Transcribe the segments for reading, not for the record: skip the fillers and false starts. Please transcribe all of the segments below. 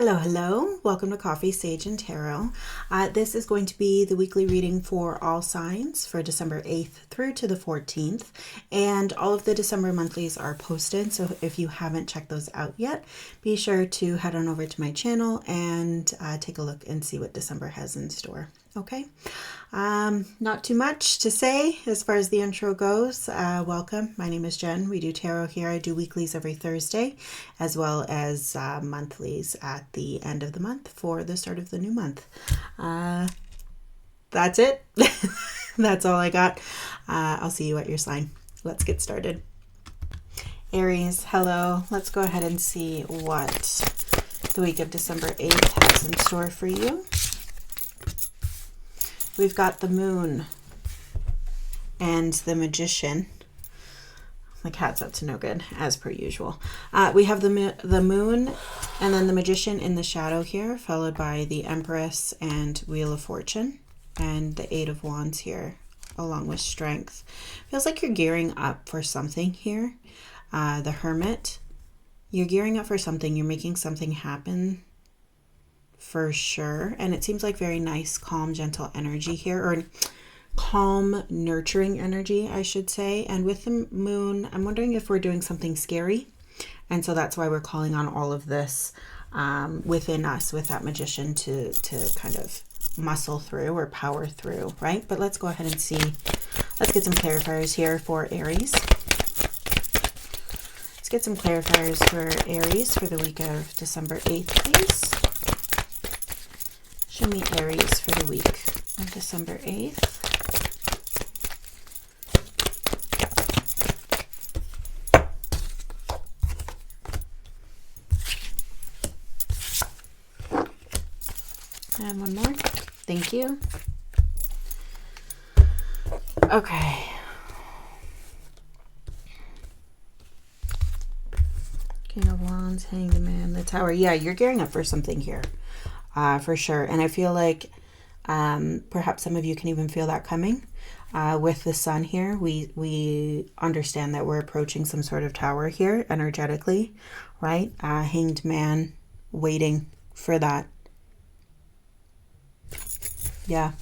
Hello, hello. Welcome to Coffee, Sage, and Tarot. This is going to be the weekly reading for all signs for December 8th through to the 14th. And all of the December monthlies are posted. So if you haven't checked those out yet, be sure to head on over to my channel and take a look and see what December has in store. Okay. Not too much to say as far as the intro goes. Welcome. My name is Jen. We do tarot here. I do weeklies every Thursday, as well as monthlies at the end of the month for the start of the new month. That's it. That's all I got. I'll see you at your sign. Let's get started. Aries, hello. Let's go ahead and see what the week of December 8th has in store for you. We've got the moon and the magician. The cat's up to no good, as per usual. We have the moon and then the magician in the shadow here, followed by the empress and wheel of fortune, and the 8 of wands here, along with strength. Feels like you're gearing up for something here. The hermit, you're gearing up for something. You're making something happen. For sure. And it seems like very nice, calm, gentle energy here, or calm, nurturing energy, I should say. And with the moon, I'm wondering if we're doing something scary. And so that's why we're calling on all of this within us with that magician to kind of muscle through or power through, right? But let's go ahead and see. Let's get some clarifiers here for Aries. Let's get some clarifiers for Aries for the week of December 8th, please. Show me Aries for the week of December 8th. And one more. Thank you. Okay. King of Wands, Hanged Man, the Tower. Yeah, you're gearing up for something here. For sure. And I feel like perhaps some of you can even feel that coming. With the sun here, we understand that we're approaching some sort of tower here energetically, right? Hanged Man, waiting for that. Yeah.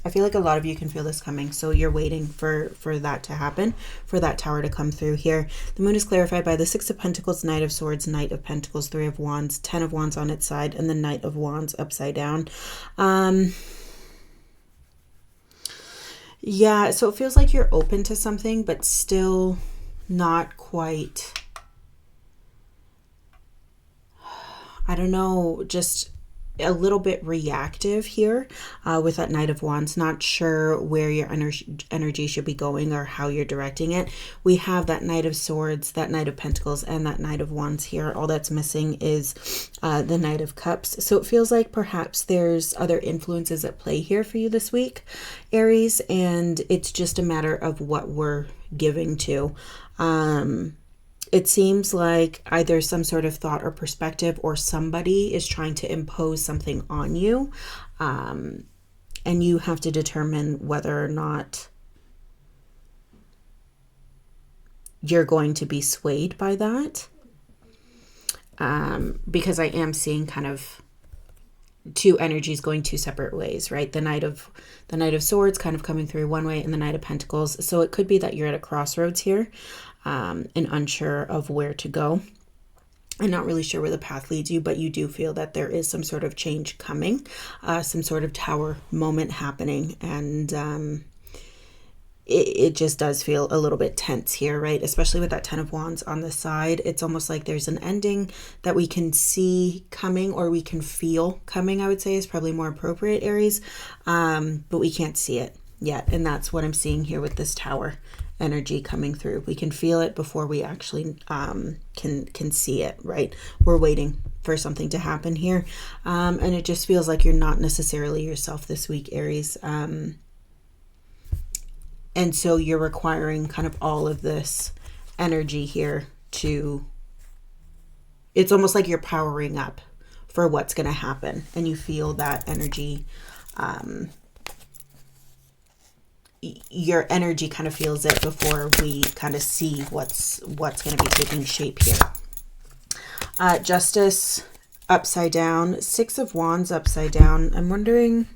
I feel like a lot of you can feel this coming. So you're waiting for that to happen, for that tower to come through here. The moon is clarified by the 6 of Pentacles, Knight of Swords, Knight of Pentacles, 3 of Wands, 10 of Wands on its side, and the Knight of Wands upside down. Yeah, so it feels like you're open to something, but still not quite, I don't know, just a little bit reactive here with that Knight of Wands. Not sure where your energy should be going or how you're directing it. We have that Knight of Swords, that Knight of Pentacles, and that Knight of Wands here. All that's missing is the Knight of Cups. So it feels like perhaps there's other influences at play here for you this week, Aries, and it's just a matter of what we're giving to. It seems like either some sort of thought or perspective or somebody is trying to impose something on you. And you have to determine whether or not you're going to be swayed by that. Because I am seeing kind of two energies going two separate ways, right? The Knight of Swords kind of coming through one way and the Knight of Pentacles. So it could be that you're at a crossroads here. And unsure of where to go and not really sure where the path leads you, but you do feel that there is some sort of change coming, some sort of tower moment happening. And it just does feel a little bit tense here, right? Especially with that 10 of Wands on the side. It's almost like there's an ending that we can see coming, or we can feel coming, I would say is probably more appropriate, Aries. But we can't see it yet. And that's what I'm seeing here with this tower energy coming through. We can feel it before we actually can see it, right? We're waiting for something to happen here. And it just feels like you're not necessarily yourself this week, Aries. And so you're requiring kind of all of this energy here to, it's almost like you're powering up for what's going to happen. And you feel that energy, your energy kind of feels it before we kind of see what's going to be taking shape here. Justice upside down, Six of Wands upside down. I'm wondering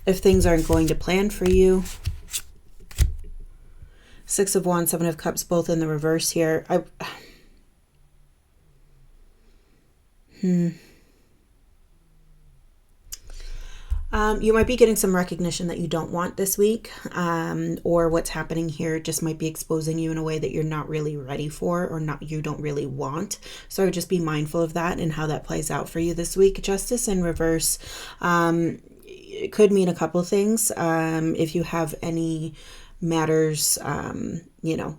if things aren't going to plan for you. Six of Wands, Seven of Cups, both in the reverse here. You might be getting some recognition that you don't want this week, or what's happening here just might be exposing you in a way that you're not really ready for, or you don't really want. So just be mindful of that and how that plays out for you this week. Justice in reverse, it could mean a couple things. If you have any matters,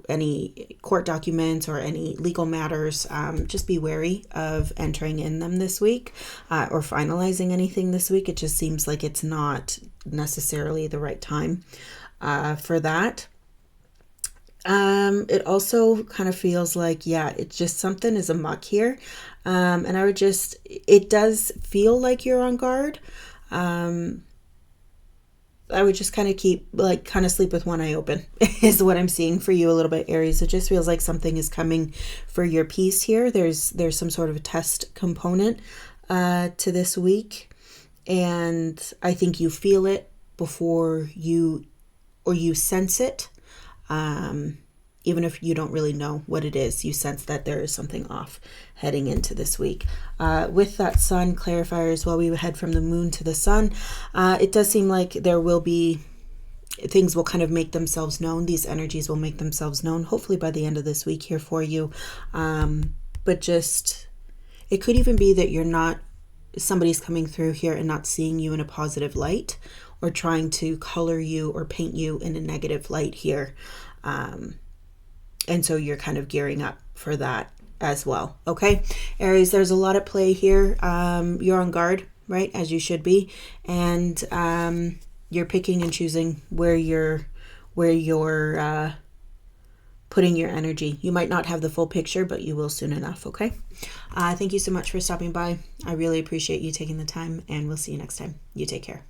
any court documents or any legal matters, just be wary of entering in them this week, or finalizing anything this week. It just seems like it's not necessarily the right time for that. It also kind of feels like, it's just something is amok here. And it does feel like you're on guard. I would just kind of sleep with one eye open is what I'm seeing for you a little bit, Aries. It just feels like something is coming for your peace here. There's some sort of a test component to this week. And I think you feel it before you sense it. Even if you don't really know what it is, you sense that there is something off heading into this week. With that sun clarifier as well, we head from the moon to the sun. It does seem like things will kind of make themselves known. These energies will make themselves known, hopefully by the end of this week here for you. But just, it could even be that somebody's coming through here and not seeing you in a positive light, or trying to color you or paint you in a negative light here. And so you're kind of gearing up for that as well. Okay, Aries, there's a lot at play here. You're on guard, right? As you should be. And you're picking and choosing where you're putting your energy. You might not have the full picture, but you will soon enough. Okay. Thank you so much for stopping by. I really appreciate you taking the time, and we'll see you next time. You take care.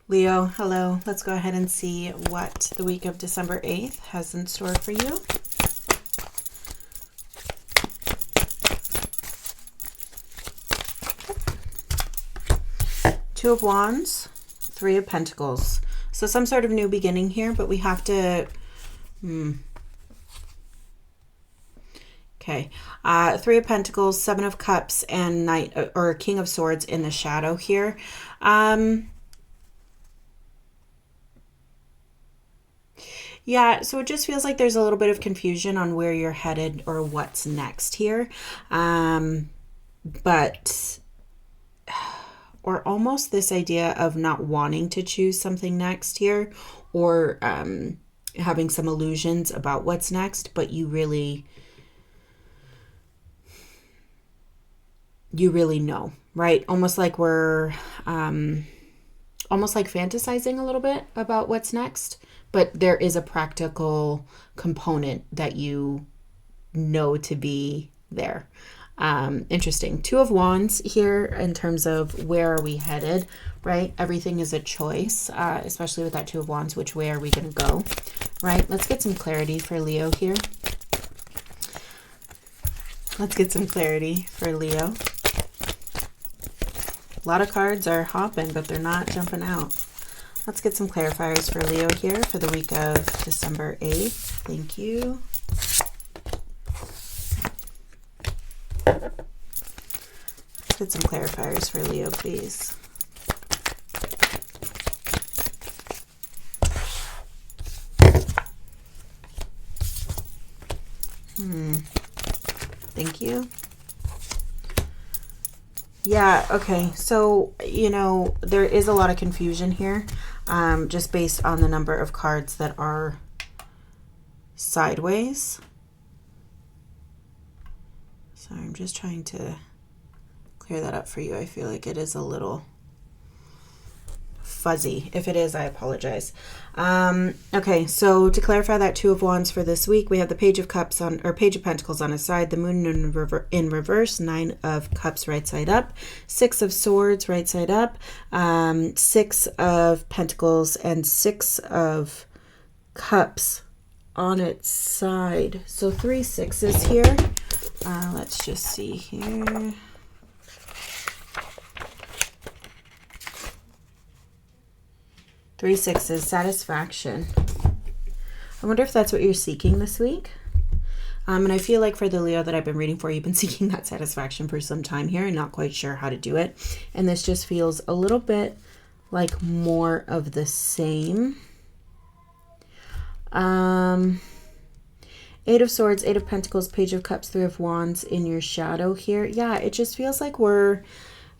Leo, hello. Let's go ahead and see what the week of December 8th has in store for you. Two of Wands, Three of Pentacles. So some sort of new beginning here, but we have to... Okay. Three of Pentacles, Seven of Cups, and King of Swords in the shadow here. Yeah, so it just feels like there's a little bit of confusion on where you're headed or what's next here. Or almost this idea of not wanting to choose something next here, or having some illusions about what's next, but you really know, right? Almost like we're almost like fantasizing a little bit about what's next. But there is a practical component that you know to be there. Interesting. Two of Wands here in terms of where are we headed, right? Everything is a choice, especially with that Two of Wands. Which way are we going to go, right? Let's get some clarity for Leo here. Let's get some clarity for Leo. A lot of cards are hopping, but they're not jumping out. Let's get some clarifiers for Leo here for the week of December 8th. Thank you. Let's get some clarifiers for Leo, please. Thank you. Yeah, okay. So, there is a lot of confusion here, just based on the number of cards that are sideways. Sorry, I'm just trying to clear that up for you. I feel like it is a little fuzzy. If it is, I apologize. Okay, so to clarify that Two of Wands for this week, we have the Page of Pentacles on his side, the Moon in reverse, Nine of Cups right side up, Six of Swords right side up, Six of Pentacles, and Six of Cups on its side. So 3 sixes here. Let's just see here. 3 sixes, satisfaction. I wonder if that's what you're seeking this week. And I feel like for the Leo that I've been reading for, you've been seeking that satisfaction for some time here and not quite sure how to do it. And this just feels a little bit like more of the same. 8 of Swords, 8 of Pentacles, Page of Cups, 3 of Wands in your shadow here. Yeah, it just feels like we're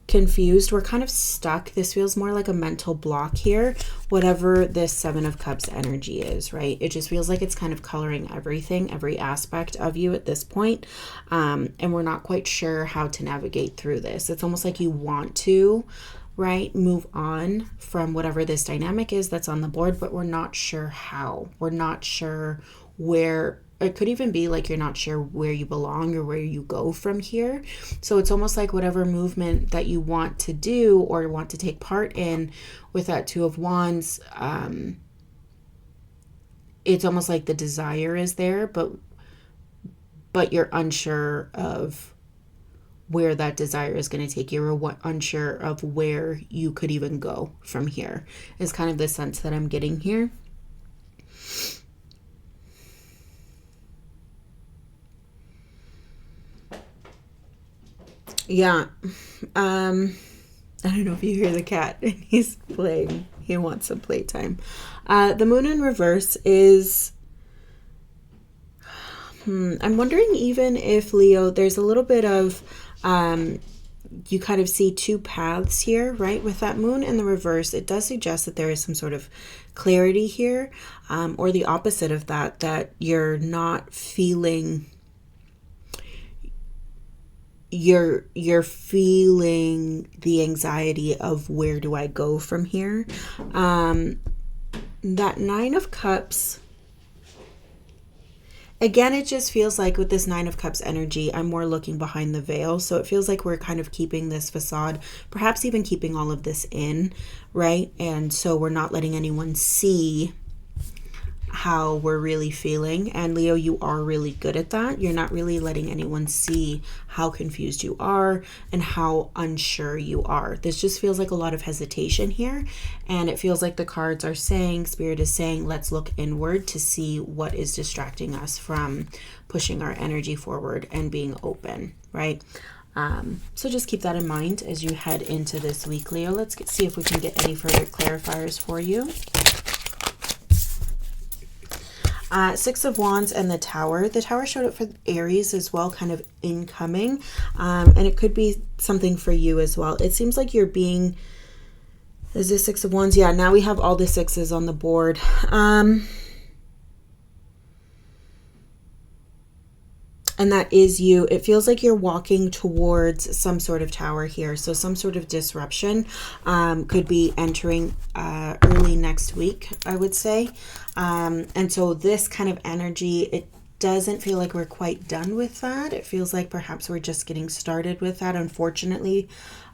confused. We're kind of stuck. This feels more like a mental block here, whatever this 7 of Cups energy is, right? It just feels like it's kind of coloring everything, every aspect of you at this point. And we're not quite sure how to navigate through this. It's almost like you want to, right, move on from whatever this dynamic is that's on the board, but we're not sure how. We're not sure where. It could even be like you're not sure where you belong or where you go from here. So it's almost like whatever movement that you want to do or want to take part in with that 2 of Wands, it's almost like the desire is there, but you're unsure of where that desire is going to take you, or unsure of where you could even go from here, is kind of the sense that I'm getting here. Yeah. I don't know if you hear the cat. He's playing. He wants some playtime. The moon in reverse is... I'm wondering even if, Leo, there's a little bit of... you kind of see 2 paths here, right? With that moon in the reverse, it does suggest that there is some sort of clarity here, or the opposite of that, that you're not feeling... You're feeling the anxiety of where do I go from here. That 9 of Cups, again, it just feels like with this 9 of Cups energy, I'm more looking behind the veil. So it feels like we're kind of keeping this facade, perhaps even keeping all of this in, right? And so we're not letting anyone see how we're really feeling. And Leo, you are really good at that. You're not really letting anyone see how confused you are and how unsure you are. This just feels like a lot of hesitation here. And it feels like the cards are saying, Spirit is saying, let's look inward to see what is distracting us from pushing our energy forward and being open, right? So just keep that in mind as you head into this week, Leo. Let's see if we can get any further clarifiers for you. 6 of Wands and the Tower. The Tower showed up for Aries as well, kind of incoming. And it could be something for you as well. It seems like you're being... Is this 6 of Wands? Yeah, now we have all the 6s on the board. And that is you. It feels like you're walking towards some sort of tower here. So some sort of disruption could be entering early next week, I would say. And so this kind of energy, it doesn't feel like we're quite done with that. It feels like perhaps we're just getting started with that, unfortunately,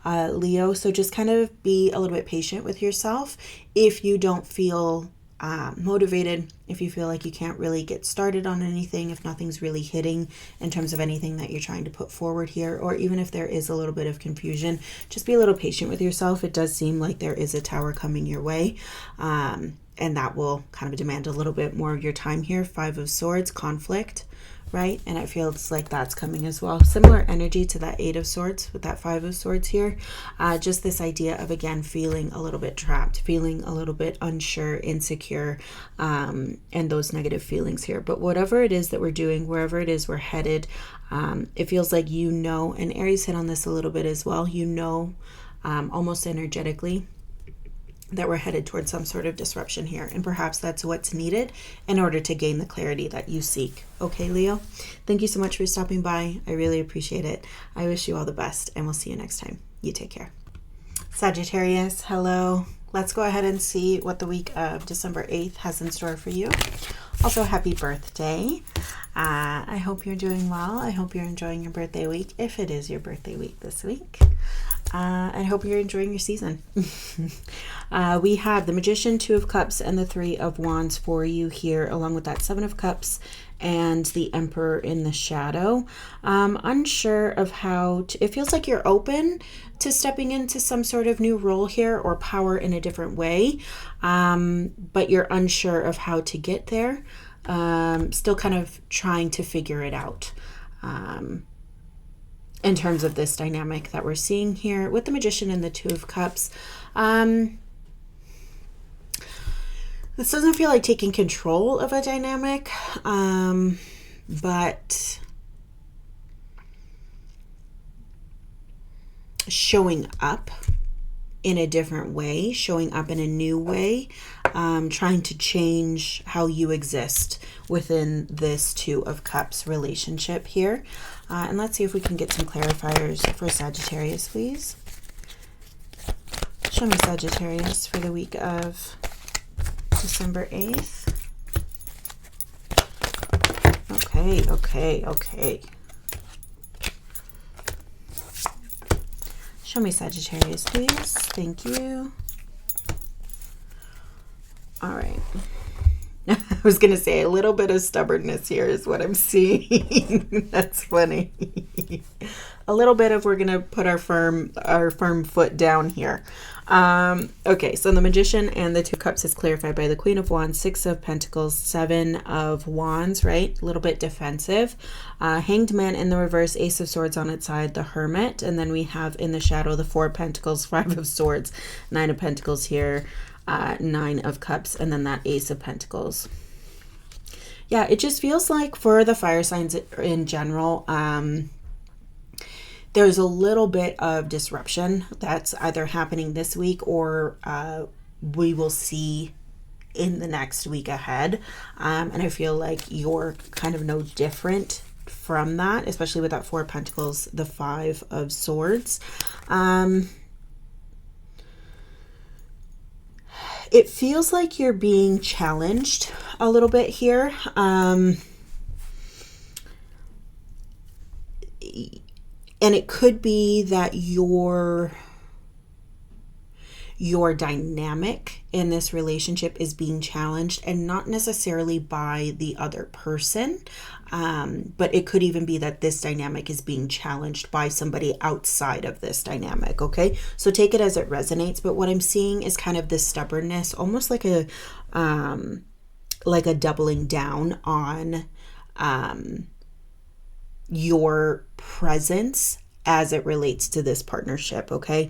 Leo. So just kind of be a little bit patient with yourself. If you don't feel motivated, if you feel like you can't really get started on anything, if nothing's really hitting in terms of anything that you're trying to put forward here, or even if there is a little bit of confusion, just be a little patient with yourself. It does seem like there is a tower coming your way, and that will kind of demand a little bit more of your time here. 5 of Swords, conflict, right? And it feels like that's coming as well. Similar energy to that 8 of Swords with that 5 of Swords here. Just this idea of, again, feeling a little bit trapped, feeling a little bit unsure, insecure, and those negative feelings here. But whatever it is that we're doing, wherever it is we're headed, it feels like, you know, and Aries hit on this a little bit as well, you know, almost energetically, that we're headed towards some sort of disruption here. And perhaps that's what's needed in order to gain the clarity that you seek. Okay, Leo? Thank you so much for stopping by. I really appreciate it. I wish you all the best, and we'll see you next time. You take care. Sagittarius, hello. Let's go ahead and see what the week of December 8th has in store for you. Also, happy birthday. I hope you're doing well. I hope you're enjoying your birthday week, if it is your birthday week this week. I hope you're enjoying your season. We have the Magician, Two of Cups, and the Three of Wands for you here, along with that Seven of Cups and the Emperor in the shadow. Unsure of how to, it feels like you're open to stepping into some sort of new role here or power in a different way, but you're unsure of how to get there. Still kind of trying to figure it out. In terms of this dynamic that we're seeing here with the Magician and the Two of Cups. This doesn't feel like taking control of a dynamic, but showing up in a different way, showing up in a new way, trying to change how you exist within this Two of Cups relationship here. And let's see if we can get some clarifiers for Sagittarius, please. Show me Sagittarius for the week of December 8th. Okay. Show me Sagittarius, please. Thank you. All right. I was going to say a little bit of stubbornness here is what I'm seeing. That's funny. A little bit of we're going to put our firm foot down here. Okay, so the Magician and the Two of Cups is clarified by the Queen of Wands, Six of Pentacles, Seven of Wands, right? A little bit defensive. Hanged Man in the reverse, Ace of Swords on its side, the Hermit. And then we have in the shadow the Four of Pentacles, Five of Swords, Nine of Pentacles here. Nine of Cups, and then that Ace of Pentacles. Yeah, it just feels like for the fire signs in general, there's a little bit of disruption that's either happening this week or we will see in the next week ahead. And I feel like you're kind of no different from that, especially with that Four of Pentacles, the Five of Swords. It feels like you're being challenged a little bit here. And it could be that your dynamic in this relationship is being challenged, and not necessarily by the other person. But it could even be that this dynamic is being challenged by somebody outside of this dynamic. Okay, so take it as it resonates. But what I'm seeing is kind of this stubbornness, almost like a doubling down on your presence as it relates to this partnership. Okay,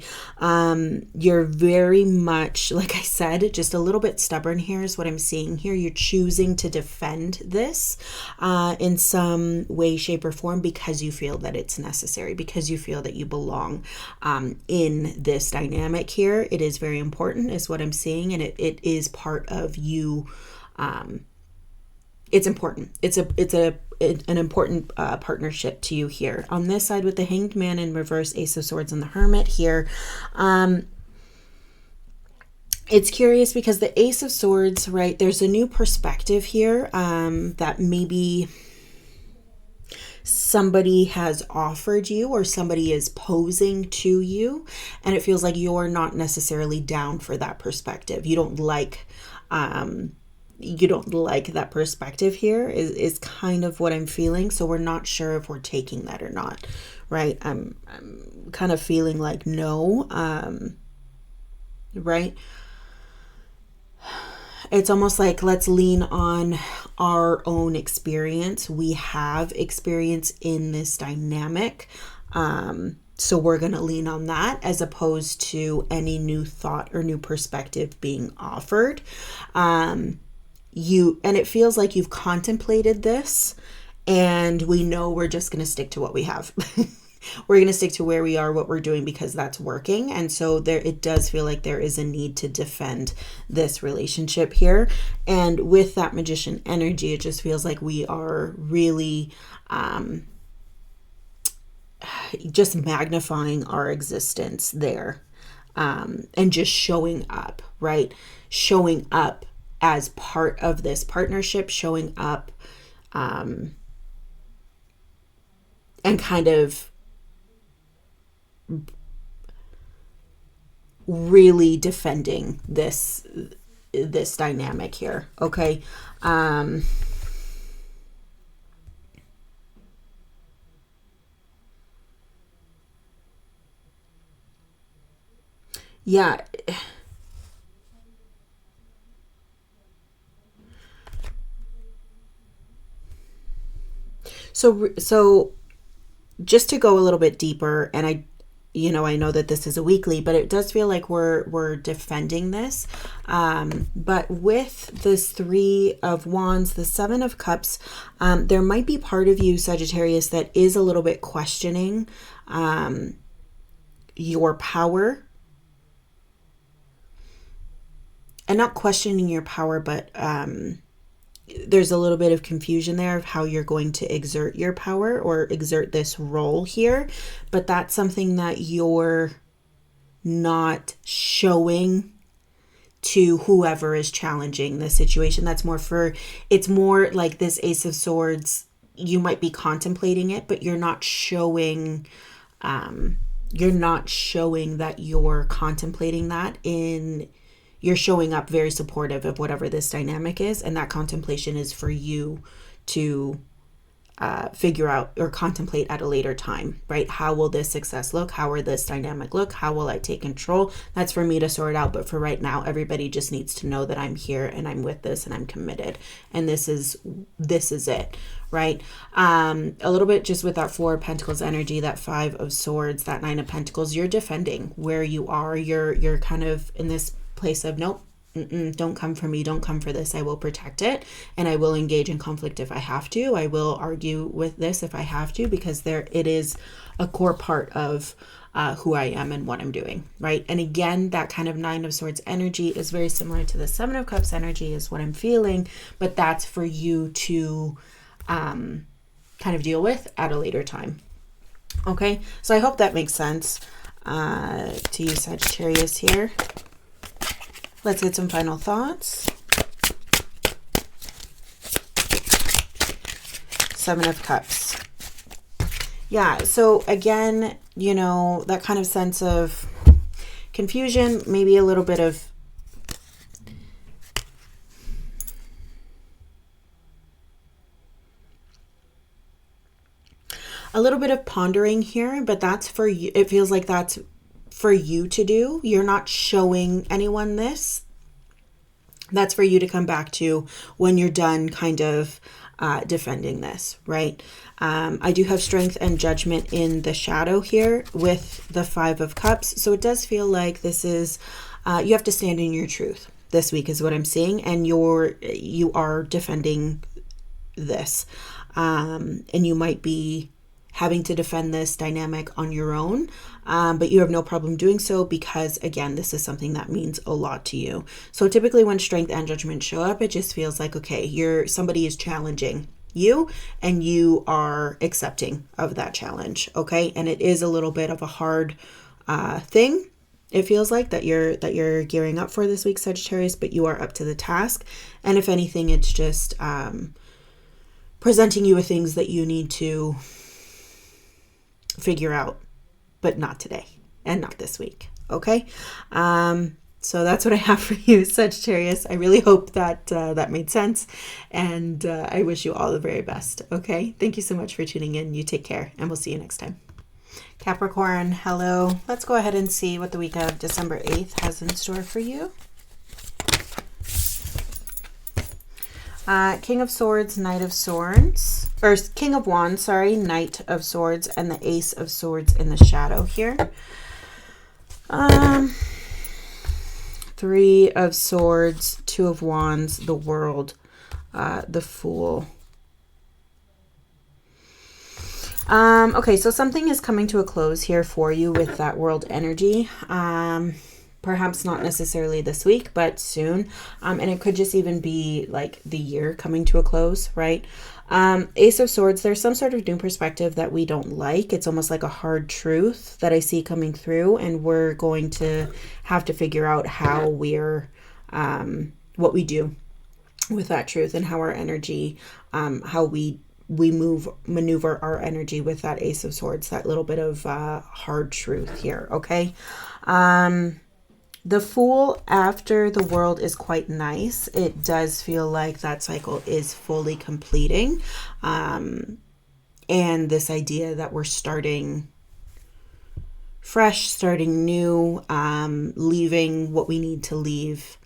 you're very much, like I said, just a little bit stubborn here is what I'm seeing here. You're choosing to defend this in some way, shape, or form because you feel that it's necessary, because you feel that you belong in this dynamic here. It is very important is what I'm seeing, and it is part of you. It's important. It's an important partnership to you here. On this side with the Hanged Man in reverse, Ace of Swords, and the Hermit here, it's curious because the Ace of Swords, right, there's a new perspective here that maybe somebody has offered you or somebody is posing to you, and it feels like you're not necessarily down for that perspective. You don't like that perspective here is kind of what I'm feeling. So we're not sure if we're taking that or not, right? I'm kind of feeling like no, right? It's almost like let's lean on our own experience. We have experience in this dynamic. So we're going to lean on that as opposed to any new thought or new perspective being offered. And it feels like you've contemplated this, and we know we're just going to stick to what we have. We're going to stick to where we are, what we're doing, because that's working. And so it does feel like there is a need to defend this relationship here. And with that Magician energy, it just feels like we are really just magnifying our existence there, and just showing up, right? Showing up as part of this partnership, showing up and kind of really defending this dynamic here. Okay. Yeah. So just to go a little bit deeper, and I know that this is a weekly, but it does feel like we're defending this. But with this Three of Wands, the Seven of Cups, there might be part of you, Sagittarius, that is a little bit questioning your power. And not questioning your power, but there's a little bit of confusion there of how you're going to exert your power or exert this role here. But that's something that you're not showing to whoever is challenging the situation. It's more like this Ace of Swords. You might be contemplating it, but you're not showing that you're contemplating that. You're showing up very supportive of whatever this dynamic is, and that contemplation is for you to figure out or contemplate at a later time, right? How will this success look? How will this dynamic look? How will I take control? That's for me to sort out. But for right now, everybody just needs to know that I'm here and I'm with this and I'm committed. And this is it, right? A little bit just with that Four of Pentacles energy, that Five of Swords, that Nine of Pentacles, you're defending where you are. You're kind of in this place of nope, don't come for me, don't come for this. I will protect it, and I will engage in conflict if I have to. I will argue with this if I have to, because it is a core part of who I am and what I'm doing, right? And again, that kind of Nine of Swords energy is very similar to the Seven of Cups energy is what I'm feeling, but that's for you to kind of deal with at a later time. Okay, so I hope that makes sense to you, Sagittarius, here. Let's get some final thoughts. Seven of Cups. Yeah, so again, that kind of sense of confusion, maybe a little bit of pondering here, but that's for you. It feels like that's for you to do. You're not showing anyone this. That's for you to come back to when you're done kind of defending this, right? I do have Strength and Judgment in the shadow here with the Five of Cups. So it does feel like this is, you have to stand in your truth this week is what I'm seeing. And you are defending this. And you might be having to defend this dynamic on your own, but you have no problem doing so because, again, this is something that means a lot to you. So typically when Strength and Judgment show up, it just feels like, okay, somebody is challenging you and you are accepting of that challenge, okay? And it is a little bit of a hard thing. It feels like that you're gearing up for this week, Sagittarius, but you are up to the task. And if anything, it's just presenting you with things that you need to figure out, but not today and not this week. Okay. So that's what I have for you, Sagittarius. I really hope that that made sense, and I wish you all the very best. Okay. Thank you so much for tuning in. You take care, and we'll see you next time. Capricorn, hello. Let's go ahead and see what the week of December 8th has in store for you. King of Swords, Knight of Swords, or King of Wands, sorry, Knight of Swords, and the Ace of Swords in the shadow here. Three of Swords, Two of Wands, the World, the Fool. Okay, so something is coming to a close here for you with that World energy. Perhaps not necessarily this week, but soon. And it could just even be like the year coming to a close, right? Ace of Swords, there's some sort of new perspective that we don't like. It's almost like a hard truth that I see coming through, and we're going to have to figure out how what we do with that truth and how our energy, how we maneuver our energy with that Ace of Swords, that little bit of hard truth here, okay? The Fool after the World is quite nice. It does feel like that cycle is fully completing. And this idea that we're starting fresh, starting new, leaving what we need to leave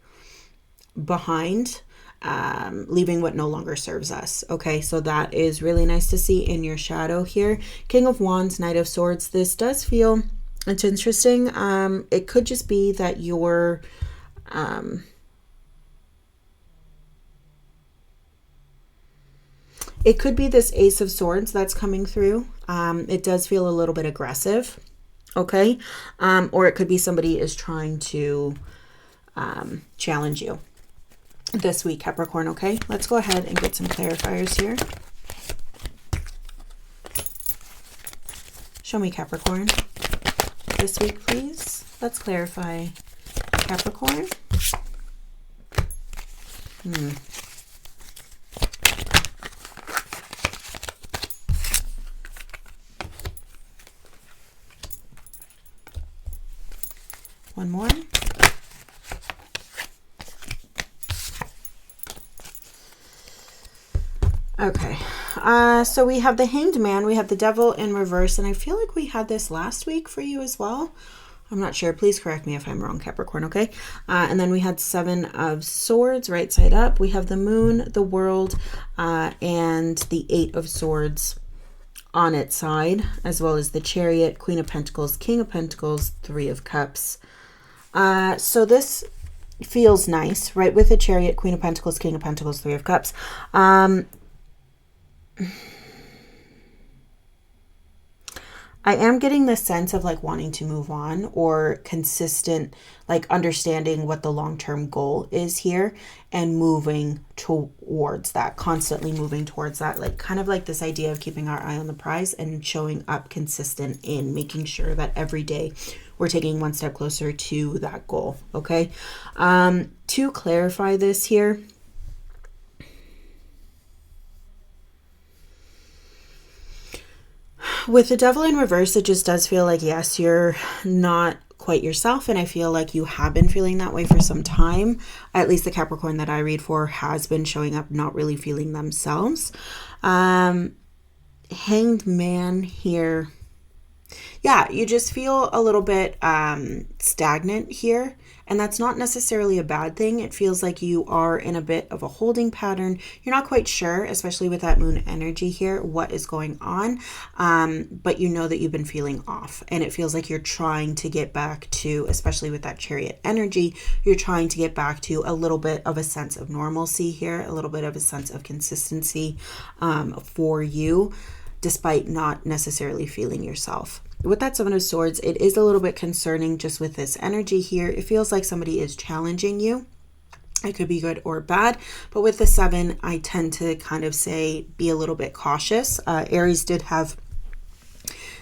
behind, leaving what no longer serves us. Okay, so that is really nice to see in your shadow here. King of Wands, Knight of Swords. This does feel, it's interesting. It could just be that you're it could be this Ace of Swords that's coming through. It does feel a little bit aggressive. Okay, or it could be somebody is trying to challenge you this week, Capricorn. Okay, let's go ahead and get some clarifiers here. Show me Capricorn this week, please. Let's clarify Capricorn. One more. Okay, so we have the Hanged Man, we have the Devil in reverse, and I feel like we had this last week for you as well. I'm not sure. Please correct me if I'm wrong, Capricorn, okay? And then we had Seven of Swords, right side up. We have the Moon, the World, and the Eight of Swords on its side, as well as the Chariot, Queen of Pentacles, King of Pentacles, Three of Cups. So this feels nice, right? With the Chariot, Queen of Pentacles, King of Pentacles, Three of Cups. I am getting the sense of like wanting to move on, or consistent, like understanding what the long-term goal is here and moving towards that, constantly moving towards that, like kind of like this idea of keeping our eye on the prize and showing up consistent in making sure that every day we're taking one step closer to that goal. Okay. To clarify this here, with the Devil in reverse, it just does feel like, yes, you're not quite yourself. And I feel like you have been feeling that way for some time. At least the Capricorn that I read for has been showing up not really feeling themselves. Hanged Man here. Yeah, you just feel a little bit stagnant here. And that's not necessarily a bad thing. It feels like you are in a bit of a holding pattern. You're not quite sure, especially with that moon energy here, what is going on. But you know that you've been feeling off. And it feels like you're trying to get back to, especially with that Chariot energy, you're trying to get back to a little bit of a sense of normalcy here, a little bit of a sense of consistency for you, despite not necessarily feeling yourself. With that Seven of Swords, it is a little bit concerning just with this energy here. It feels like somebody is challenging you. It could be good or bad, but with the Seven, I tend to kind of say be a little bit cautious. Aries did have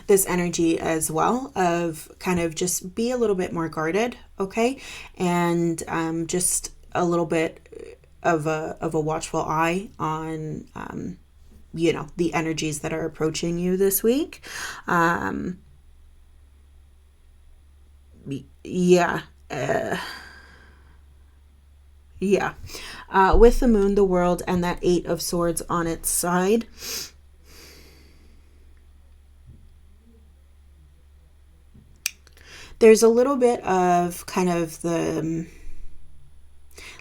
this energy as well of kind of just be a little bit more guarded, okay? And just a little bit of a watchful eye on you know, the energies that are approaching you this week. Yeah. With the Moon, the World, and that Eight of Swords on its side, there's a little bit of kind of the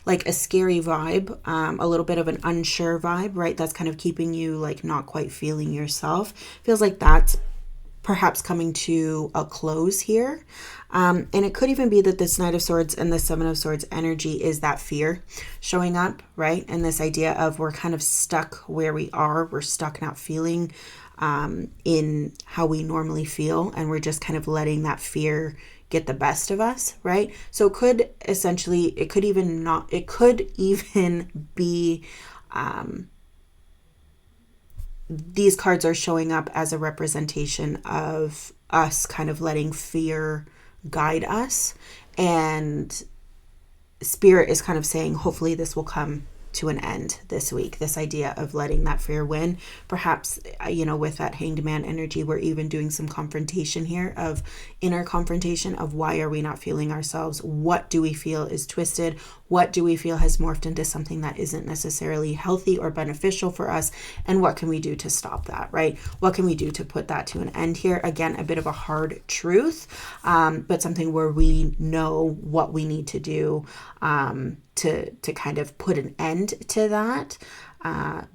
like a scary vibe, a little bit of an unsure vibe, right? That's kind of keeping you like not quite feeling yourself. Feels like that's perhaps coming to a close here. And it could even be that this Knight of Swords and the Seven of Swords energy is that fear showing up, right? And this idea of we're kind of stuck where we are. We're stuck not feeling in how we normally feel. And we're just kind of letting that fear get the best of us, right? So it could essentially, it could even be these cards are showing up as a representation of us kind of letting fear guide us, and Spirit is kind of saying hopefully this will come to an end this week. This idea of letting that fear win. Perhaps, you know, with that Hanged Man energy, we're even doing some confrontation here, of inner confrontation of why are we not feeling ourselves? What do we feel is twisted? What do we feel has morphed into something that isn't necessarily healthy or beneficial for us? And what can we do to stop that, right? What can we do to put that to an end here? Again, a bit of a hard truth, but something where we know what we need to do to kind of put an end to that,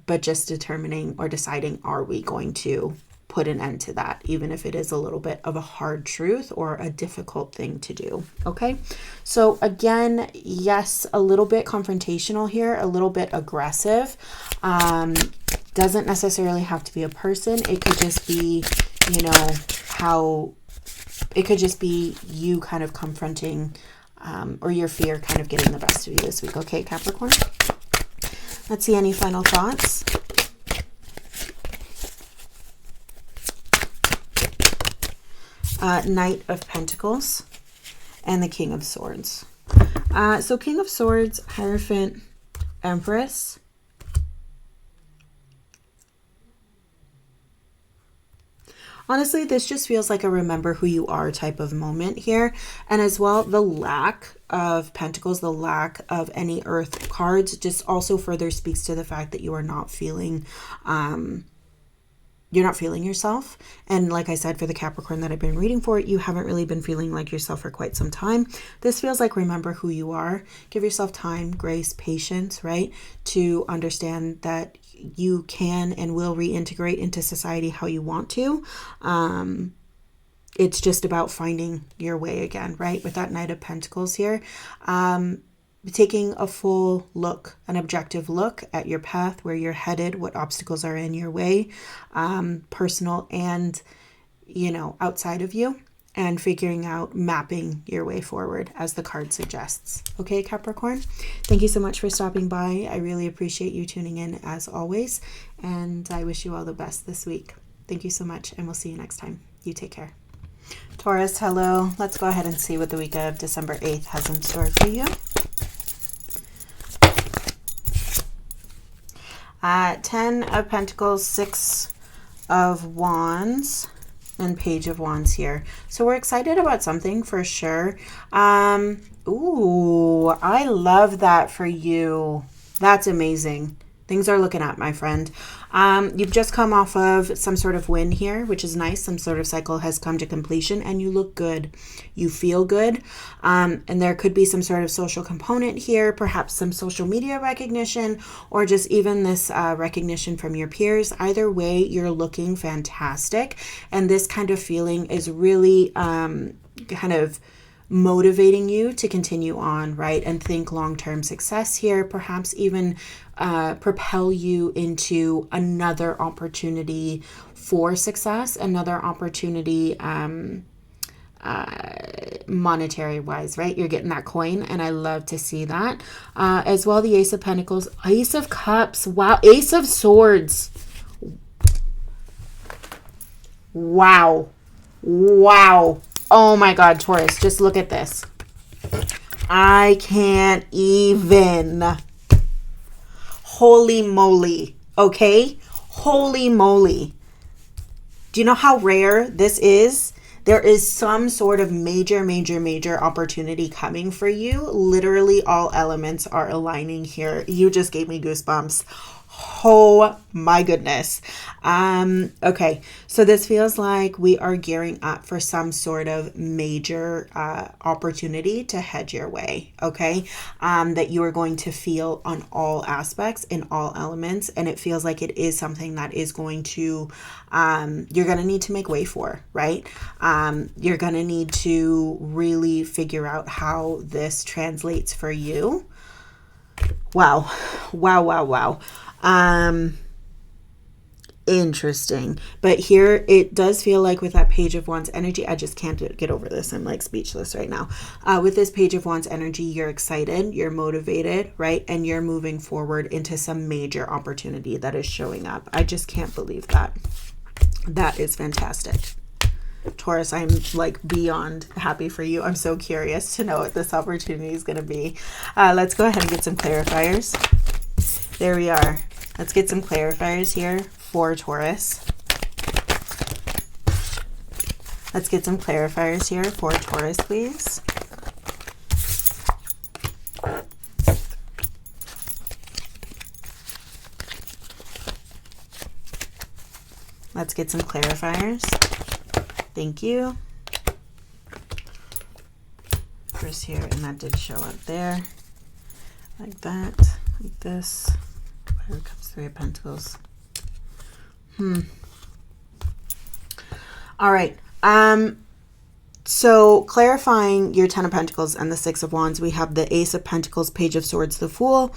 but just determining or deciding, are we going to put an end to that, even if it is a little bit of a hard truth or a difficult thing to do. Okay, so again, yes, a little bit confrontational here, a little bit aggressive. Doesn't necessarily have to be a person. It could just be, you know, it could just be you kind of confronting or your fear kind of getting the best of you this week. Okay, Capricorn. Let's see, any final thoughts? Knight of Pentacles and the King of Swords. So King of Swords, Hierophant, Empress. Honestly, this just feels like a remember who you are type of moment here. And as well, the lack of Pentacles, the lack of any Earth cards just also further speaks to the fact that you are not feeling, you're not feeling yourself. And like I said, for the Capricorn that I've been reading for, you haven't really been feeling like yourself for quite some time. This feels like remember who you are. Give yourself time, grace, patience, right? To understand that you can and will reintegrate into society how you want to. It's just about finding your way again, right? With that Knight of Pentacles here. Taking a full look, an objective look at your path, where you're headed, what obstacles are in your way, personal and, you know, outside of you, and figuring out, mapping your way forward as the card suggests. Okay, Capricorn, thank you so much for stopping by. I really appreciate you tuning in as always, and I wish you all the best this week. Thank you so much, and we'll see you next time. You take care. Taurus, hello. Let's go ahead and see what the week of December 8th has in store for you. 10 of Pentacles, 6 of Wands, and Page of Wands here. So we're excited about something for sure. Ooh, I love that for you. That's amazing. Things are looking up, my friend. You've just come off of some sort of win here, which is nice. Some sort of cycle has come to completion and you look good. You feel good. And there could be some sort of social component here, perhaps some social media recognition, or just even this recognition from your peers. Either way, you're looking fantastic. And this kind of feeling is really kind of motivating you to continue on, right? And think long-term success here, perhaps even propel you into another opportunity for success, another opportunity monetary wise, right? You're getting that coin, and I love to see that. As well, the Ace of Pentacles, Ace of Cups, wow, Ace of Swords. Wow. Oh my God, Taurus, just look at this. I can't even. Holy moly. Okay? Holy moly. Do you know how rare this is? There is some sort of major opportunity coming for you. Literally all elements are aligning here. You just gave me goosebumps. Oh my goodness. Okay, so this feels like we are gearing up for some sort of major opportunity to head your way, okay? That you are going to feel on all aspects, in all elements, and it feels like it is something that is going to, you're going to need to make way for, right? You're going to need to really figure out how this translates for you. Wow. Interesting. But here it does feel like with that Page of Wands energy, I just can't get over this. I'm like speechless right now. With this Page of Wands energy, you're excited, you're motivated, right? And you're moving forward into some major opportunity that is showing up. I just can't believe that. That is fantastic. Taurus, I'm like beyond happy for you. I'm so curious to know what this opportunity is going to be. Let's go ahead and get some clarifiers. There we are. Let's get some clarifiers here for Taurus. Let's get some clarifiers here for Taurus, please. Let's get some clarifiers. Thank you. First here, and that did show up there. Like that, like this. Five of Cups, Three of Pentacles. All right. So clarifying your Ten of Pentacles and the Six of Wands, we have the Ace of Pentacles, Page of Swords, the Fool,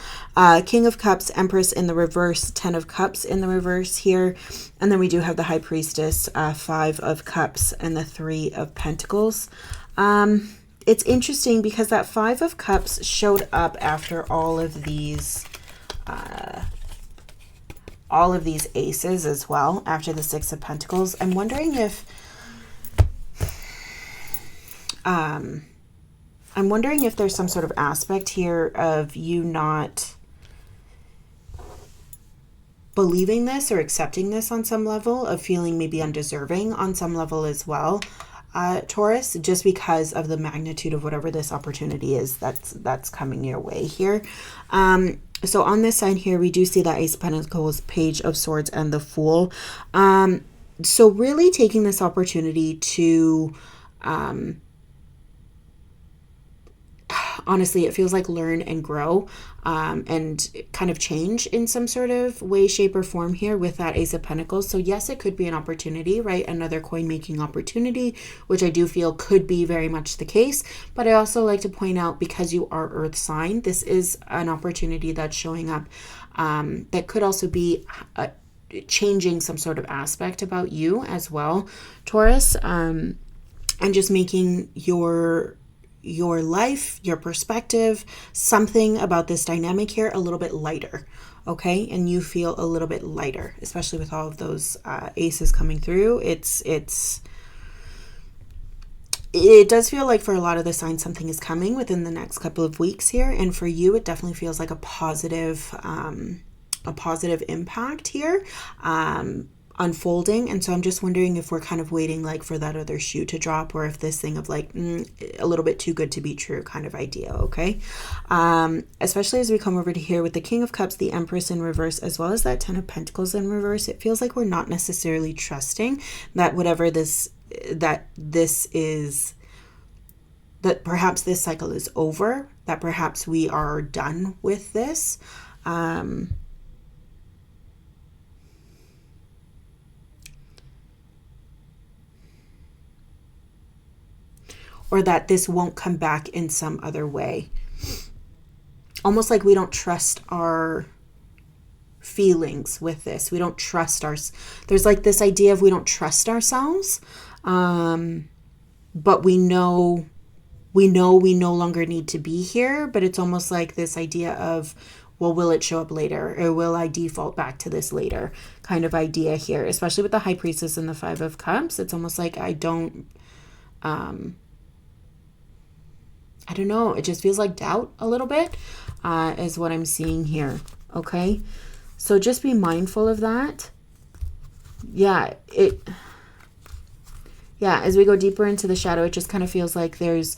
King of Cups, Empress in the reverse, Ten of Cups in the reverse here. And then we do have the High Priestess, Five of Cups, and the Three of Pentacles. It's interesting because that Five of Cups showed up after all of these aces as well, after the Six of Pentacles. I'm wondering if there's some sort of aspect here of you not believing this or accepting this on some level, of feeling maybe undeserving on some level as well, Taurus, just because of the magnitude of whatever this opportunity is that's coming your way here. So on this side here, we do see that Ace of Pentacles, Page of Swords, and the Fool. So really taking this opportunity to honestly, it feels like learn and grow and kind of change in some sort of way, shape, or form here with that Ace of Pentacles. So yes, it could be an opportunity, right? Another coin making opportunity, which I do feel could be very much the case. But I also like to point out, because you are Earth sign, this is an opportunity that's showing up that could also be changing some sort of aspect about you as well, Taurus, and just making your life, your perspective, something about this dynamic here a little bit lighter, okay? And you feel a little bit lighter, especially with all of those aces coming through. It does feel like for a lot of the signs, something is coming within the next couple of weeks here, and for you, it definitely feels like a positive impact here, unfolding. And so I'm just wondering if we're kind of waiting like for that other shoe to drop, or if this thing of like a little bit too good to be true kind of idea, okay? Especially as we come over to here with the King of Cups, the Empress in reverse, as well as that Ten of Pentacles in reverse. It feels like we're not necessarily trusting that whatever this is, that perhaps this cycle is over, that perhaps we are done with this. Or that this won't come back in some other way. Almost like we don't trust our feelings with this. We don't trust there's like this idea of we don't trust ourselves, but we know we no longer need to be here. But it's almost like this idea of, well, will it show up later, or will I default back to this later kind of idea here, especially with the High Priestess and the Five of Cups. It's almost like I don't know. It just feels like doubt a little bit is what I'm seeing here. Okay. So just be mindful of that. Yeah. As we go deeper into the shadow, it just kind of feels like there's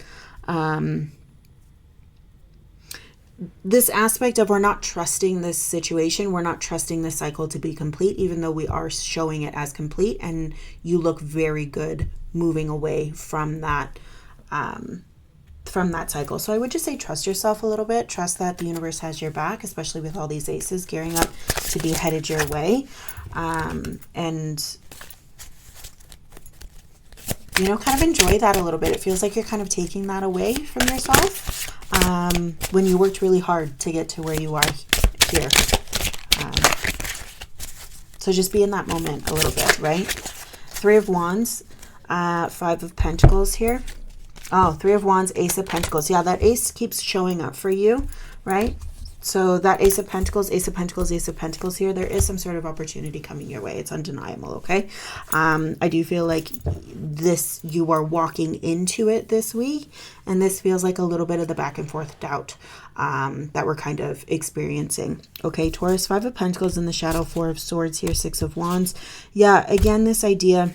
this aspect of we're not trusting this situation. We're not trusting the cycle to be complete, even though we are showing it as complete. And you look very good moving away from that cycle. So I would just say trust yourself a little bit. Trust that the universe has your back, especially with all these aces gearing up to be headed your way. And kind of enjoy that a little bit. It feels like you're kind of taking that away from yourself when you worked really hard to get to where you are here. So just be in that moment a little bit, right? Three of Wands, Five of Pentacles here. Oh, Three of Wands, Ace of Pentacles. Yeah, that ace keeps showing up for you, right? So that Ace of Pentacles, Ace of Pentacles, Ace of Pentacles here, there is some sort of opportunity coming your way. It's undeniable, okay? I do feel like you are walking into it this week, and this feels like a little bit of the back and forth doubt that we're kind of experiencing. Okay, Taurus, Five of Pentacles in the shadow, Four of Swords here, Six of Wands. Yeah, again, this idea...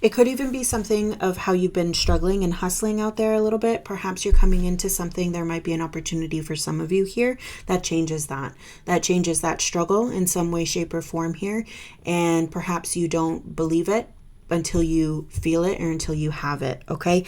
It could even be something of how you've been struggling and hustling out there a little bit. Perhaps you're coming into something. There might be an opportunity for some of you here that changes that. That changes that struggle in some way, shape, or form here. And perhaps you don't believe it until you feel it or until you have it. Okay.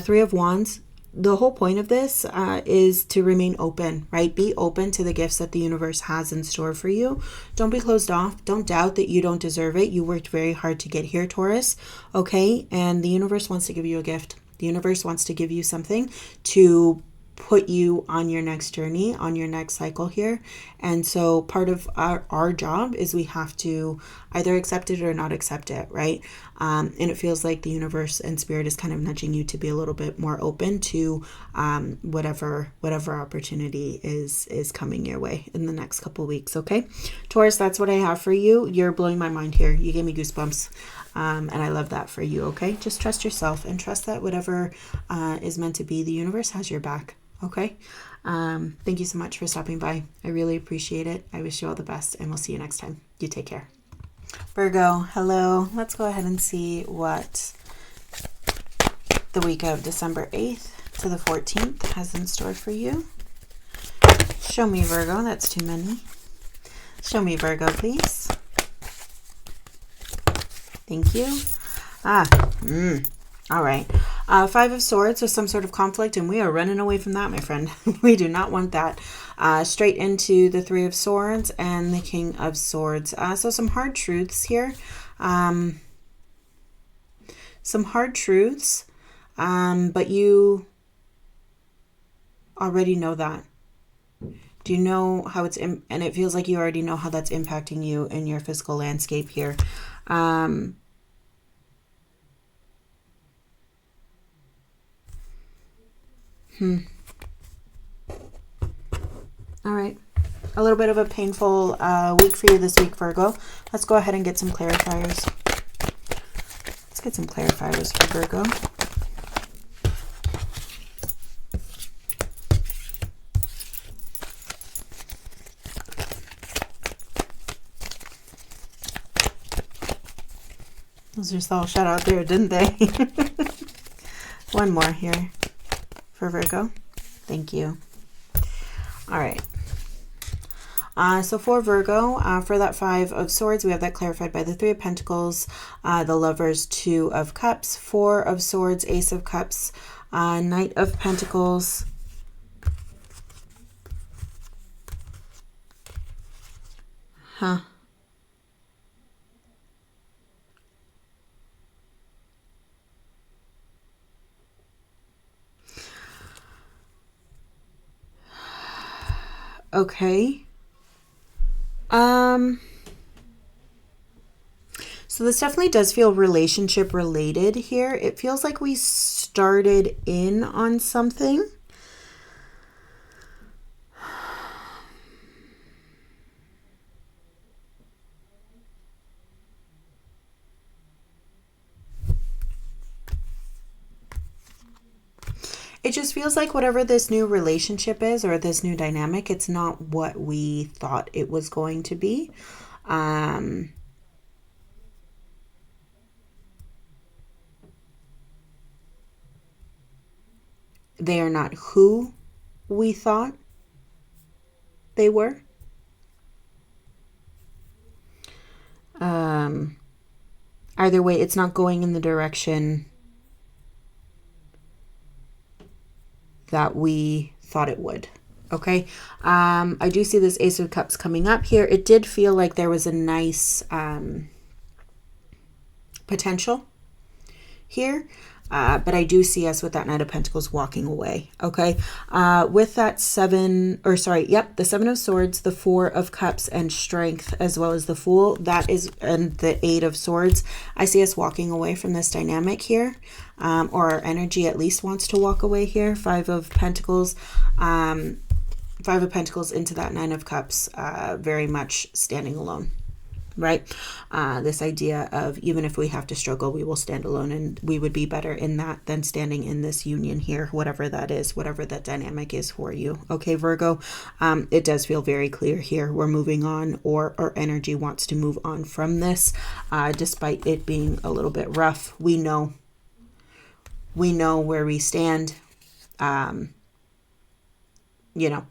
Three of Wands. The whole point of this is to remain open, right? Be open to the gifts that the universe has in store for you. Don't be closed off. Don't doubt that you don't deserve it. You worked very hard to get here, Taurus, okay? And the universe wants to give you a gift. The universe wants to give you something to put you on your next journey, on your next cycle here. And so part of our job is we have to either accept it or not accept it, right? And it feels like the universe and spirit is kind of nudging you to be a little bit more open to whatever opportunity is coming your way in the next couple weeks, okay? Taurus, that's what I have for you. You're blowing my mind here. You gave me goosebumps. And I love that for you, okay? Just trust yourself and trust that whatever is meant to be, the universe has your back, okay? Thank you so much for stopping by. I really appreciate it. I wish you all the best, and we'll see you next time. You take care. Virgo, hello. Let's go ahead and see what the week of December 8th to the 14th has in store for you. Show me, Virgo. That's too many. Show me, Virgo, please. Thank you. All right. Five of Swords, so some sort of conflict, and we are running away from that, my friend. We do not want that. Straight into the Three of Swords and the King of Swords. So some hard truths here. Some hard truths, but you already know that. Do you know how it's, and it feels like you already know how that's impacting you in your physical landscape here. All right. A little bit of a painful week for you this week, Virgo. Let's go ahead and get some clarifiers. Let's get some clarifiers for Virgo. Those just all shut out there, didn't they? One more here for Virgo. Thank you. All right. So for Virgo, for that Five of Swords, we have that clarified by the Three of Pentacles, the Lovers, Two of Cups, Four of Swords, Ace of Cups, Knight of Pentacles, Okay. So this definitely does feel relationship related here. It feels like we started in on something. It just feels like whatever this new relationship is or this new dynamic, it's not what we thought it was going to be. They are not who we thought they were. Either way, it's not going in the direction that we thought it would. Okay. I do see this Ace of Cups coming up here. It did feel like there was a nice potential here. But I do see us with that Knight of Pentacles walking away, okay? With that the Seven of Swords, the Four of Cups, and Strength, as well as the Fool, and the Eight of Swords, I see us walking away from this dynamic here, or our energy at least wants to walk away here. Five of Pentacles into that Nine of Cups, very much standing alone. Right? This idea of even if we have to struggle, we will stand alone, and we would be better in that than standing in this union here, whatever that is, whatever that dynamic is for you. Okay, Virgo, it does feel very clear here. We're moving on, or our energy wants to move on from this, despite it being a little bit rough. We know where we stand,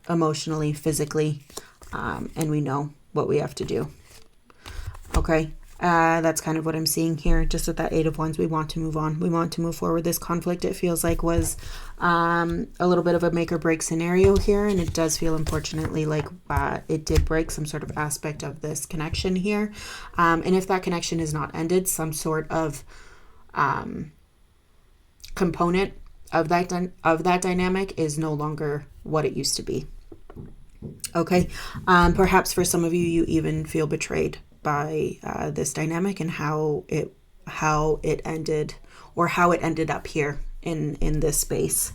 emotionally, physically, and we know what we have to do. Okay, that's kind of what I'm seeing here. Just with that Eight of Wands, we want to move on. We want to move forward. This conflict, it feels like, was a little bit of a make or break scenario here. And it does feel, unfortunately, like it did break some sort of aspect of this connection here. And if that connection is not ended, some sort of component of that dynamic is no longer what it used to be. Okay, perhaps for some of you, you even feel betrayed by this dynamic, and how it ended, or how it ended up here in this space,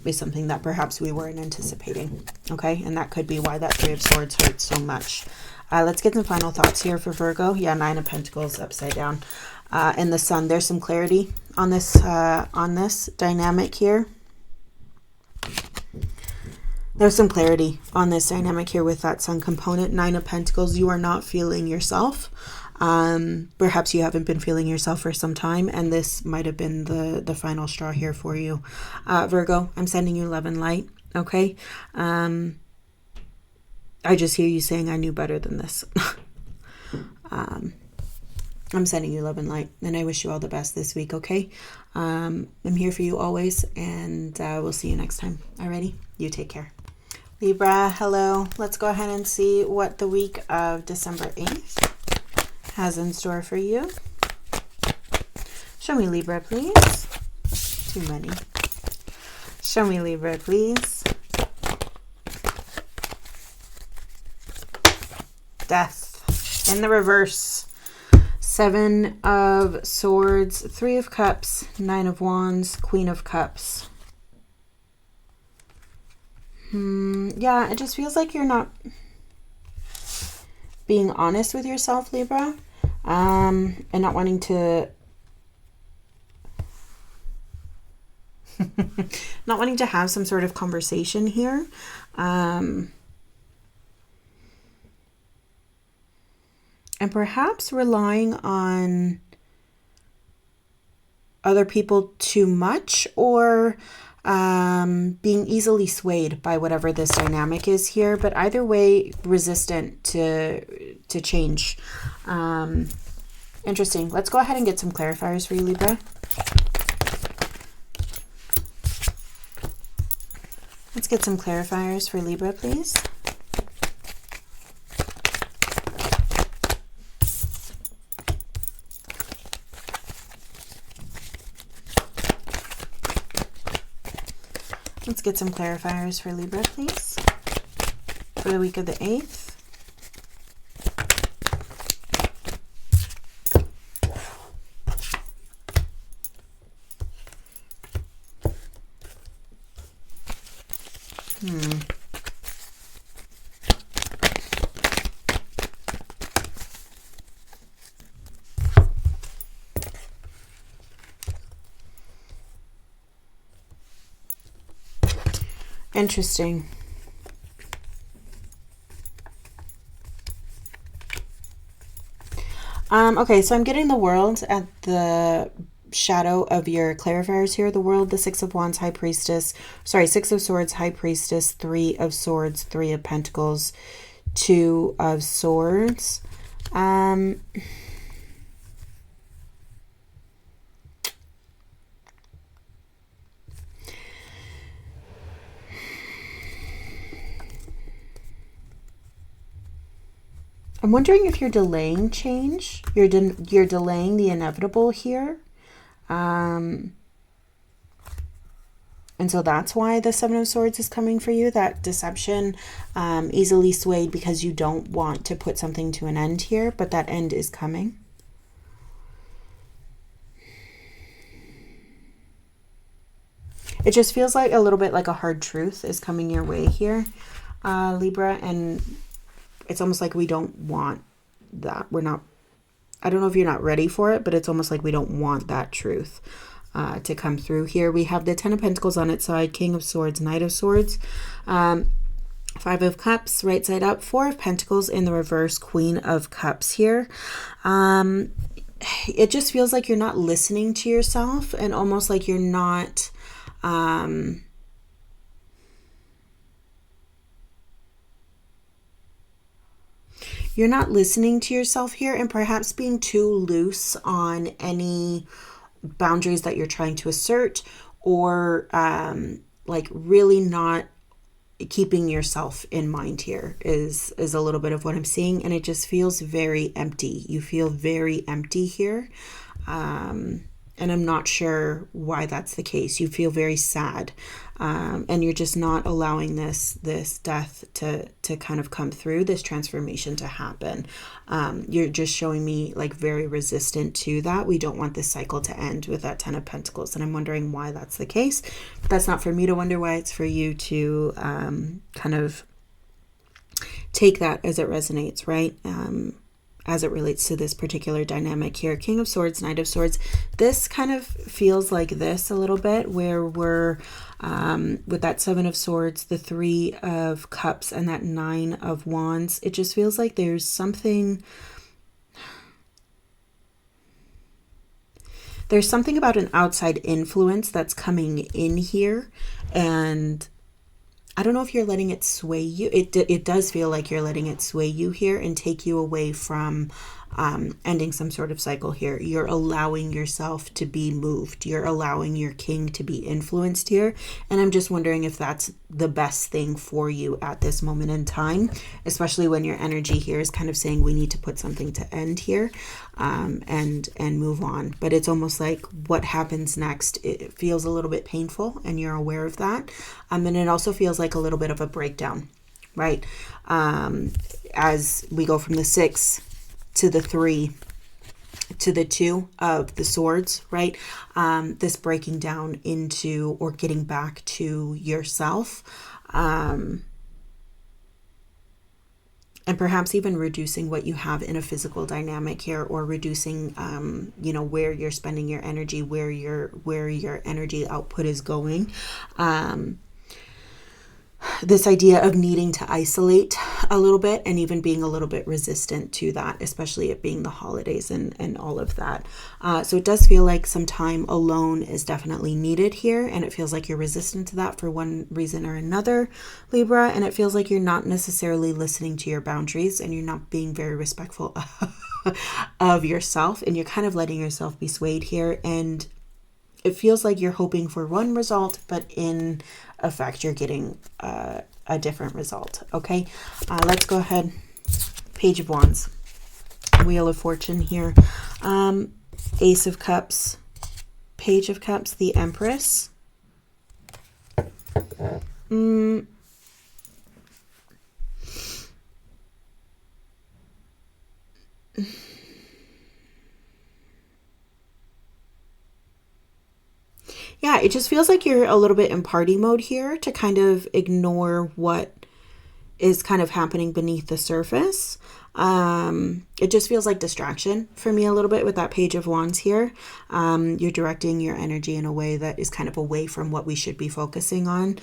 is something that perhaps we weren't anticipating. Okay, and that could be why that Three of Swords hurts so much. Let's get some final thoughts here for Virgo. Yeah, Nine of Pentacles upside down, and the Sun. There's some clarity on this dynamic here. There's some clarity on this dynamic here with that Sun component. Nine of Pentacles, you are not feeling yourself. Perhaps you haven't been feeling yourself for some time, and this might have been the final straw here for you. Virgo, I'm sending you love and light, okay? I just hear you saying, I knew better than this. I'm sending you love and light, and I wish you all the best this week, okay? I'm here for you always, and we'll see you next time. Alrighty? You take care. Libra, hello. Let's go ahead and see what the week of December 8th has in store for you. Show me Libra, please. Too many. Show me Libra, please. Death in the reverse. Seven of Swords, Three of Cups, Nine of Wands, Queen of Cups. Yeah, it just feels like you're not being honest with yourself, Libra, and not wanting to have some sort of conversation here. And perhaps relying on other people too much, or being easily swayed by whatever this dynamic is here, but either way, resistant to change. Interesting. Let's go ahead and get some clarifiers for you, Libra. Let's get some clarifiers for Libra, please. Let's get some clarifiers for Libra, please, for the week of the 8th. Interesting. Okay, so I'm getting the World at the shadow of your clarifiers here. The World, the Six of Wands, High Priestess, Six of Swords, High Priestess, Three of Swords, Three of Pentacles, Two of Swords. I'm wondering if you're delaying change. You're delaying the inevitable here. And so that's why the Seven of Swords is coming for you, that deception, easily swayed because you don't want to put something to an end here, but that end is coming. It just feels like a little bit like a hard truth is coming your way here, Libra, and it's almost like we don't want that. We're not, I don't know if you're not ready for it, but it's almost like we don't want that truth to come through here. We have the Ten of Pentacles on its side, King of Swords, Knight of Swords, Five of Cups, right side up, Four of Pentacles in the reverse, Queen of Cups here. It just feels like you're not listening to yourself, and almost like you're not, you're not listening to yourself here, and perhaps being too loose on any boundaries that you're trying to assert, or like really not keeping yourself in mind here is a little bit of what I'm seeing, and it just feels very empty. You feel very empty here, and I'm not sure why that's the case. You feel very sad, and you're just not allowing this death to kind of come through, this transformation to happen. You're just showing me like very resistant to that. We don't want this cycle to end with that Ten of Pentacles, and I'm wondering why that's the case. But that's not for me to wonder why. It's for you to kind of take that as it resonates, right? As it relates to this particular dynamic here. King of Swords, Knight of Swords. This kind of feels like this a little bit, where we're with that Seven of Swords, the Three of Cups, and that Nine of Wands. It just feels like there's something about an outside influence that's coming in here, and I don't know if you're letting it sway you. It does feel like you're letting it sway you here and take you away from ending some sort of cycle here. You're allowing yourself to be moved. You're allowing your king to be influenced here. And I'm just wondering if that's the best thing for you at this moment in time, especially when your energy here is kind of saying we need to put something to end here and move on. But it's almost like what happens next, it feels a little bit painful, and you're aware of that. And it also feels like a little bit of a breakdown, right? As we go from the 6 to the 3 to the 2 of the swords, right? This breaking down into, or getting back to yourself, and perhaps even reducing what you have in a physical dynamic here, or reducing, you know, where you're spending your energy, where your energy output is going. This idea of needing to isolate a little bit, and even being a little bit resistant to that, especially it being the holidays and all of that. So it does feel like some time alone is definitely needed here, and it feels like you're resistant to that for one reason or another, Libra, and it feels like you're not necessarily listening to your boundaries, and you're not being very respectful of yourself, and you're kind of letting yourself be swayed here, and it feels like you're hoping for one result, but in effect, you're getting a different result. Okay, let's go ahead. Page of Wands, Wheel of Fortune here, Ace of Cups, Page of Cups, the Empress. Yeah, it just feels like you're a little bit in party mode here, to kind of ignore what is kind of happening beneath the surface. It just feels like distraction for me a little bit with that Page of Wands here. You're directing your energy in a way that is kind of away from what we should be focusing on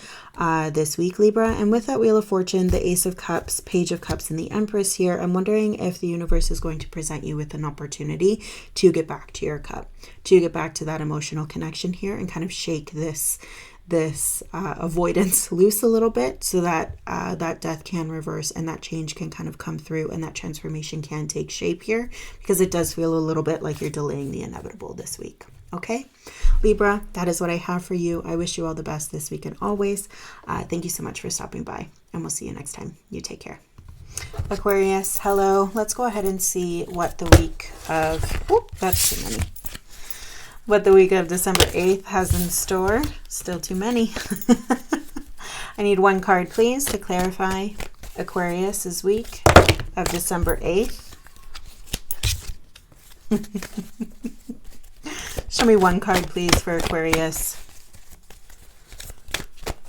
this week, Libra. And with that Wheel of Fortune, the Ace of Cups, Page of Cups, and the Empress here, I'm wondering if the universe is going to present you with an opportunity to get back to your cup, to get back to that emotional connection here, and kind of shake this avoidance loose a little bit, so that that death can reverse, and that change can kind of come through, and that transformation can take shape here, because it does feel a little bit like you're delaying the inevitable this week. Okay, Libra, that is what I have for you. I wish you all the best this week and always. Thank you so much for stopping by, and we'll see you next time. You take care. Aquarius, hello. Let's go ahead and see what the week of, that's too many. what the week of December 8th has in store. Still too many. I need one card, please, to clarify Aquarius's week of December 8th. Show me one card, please, for Aquarius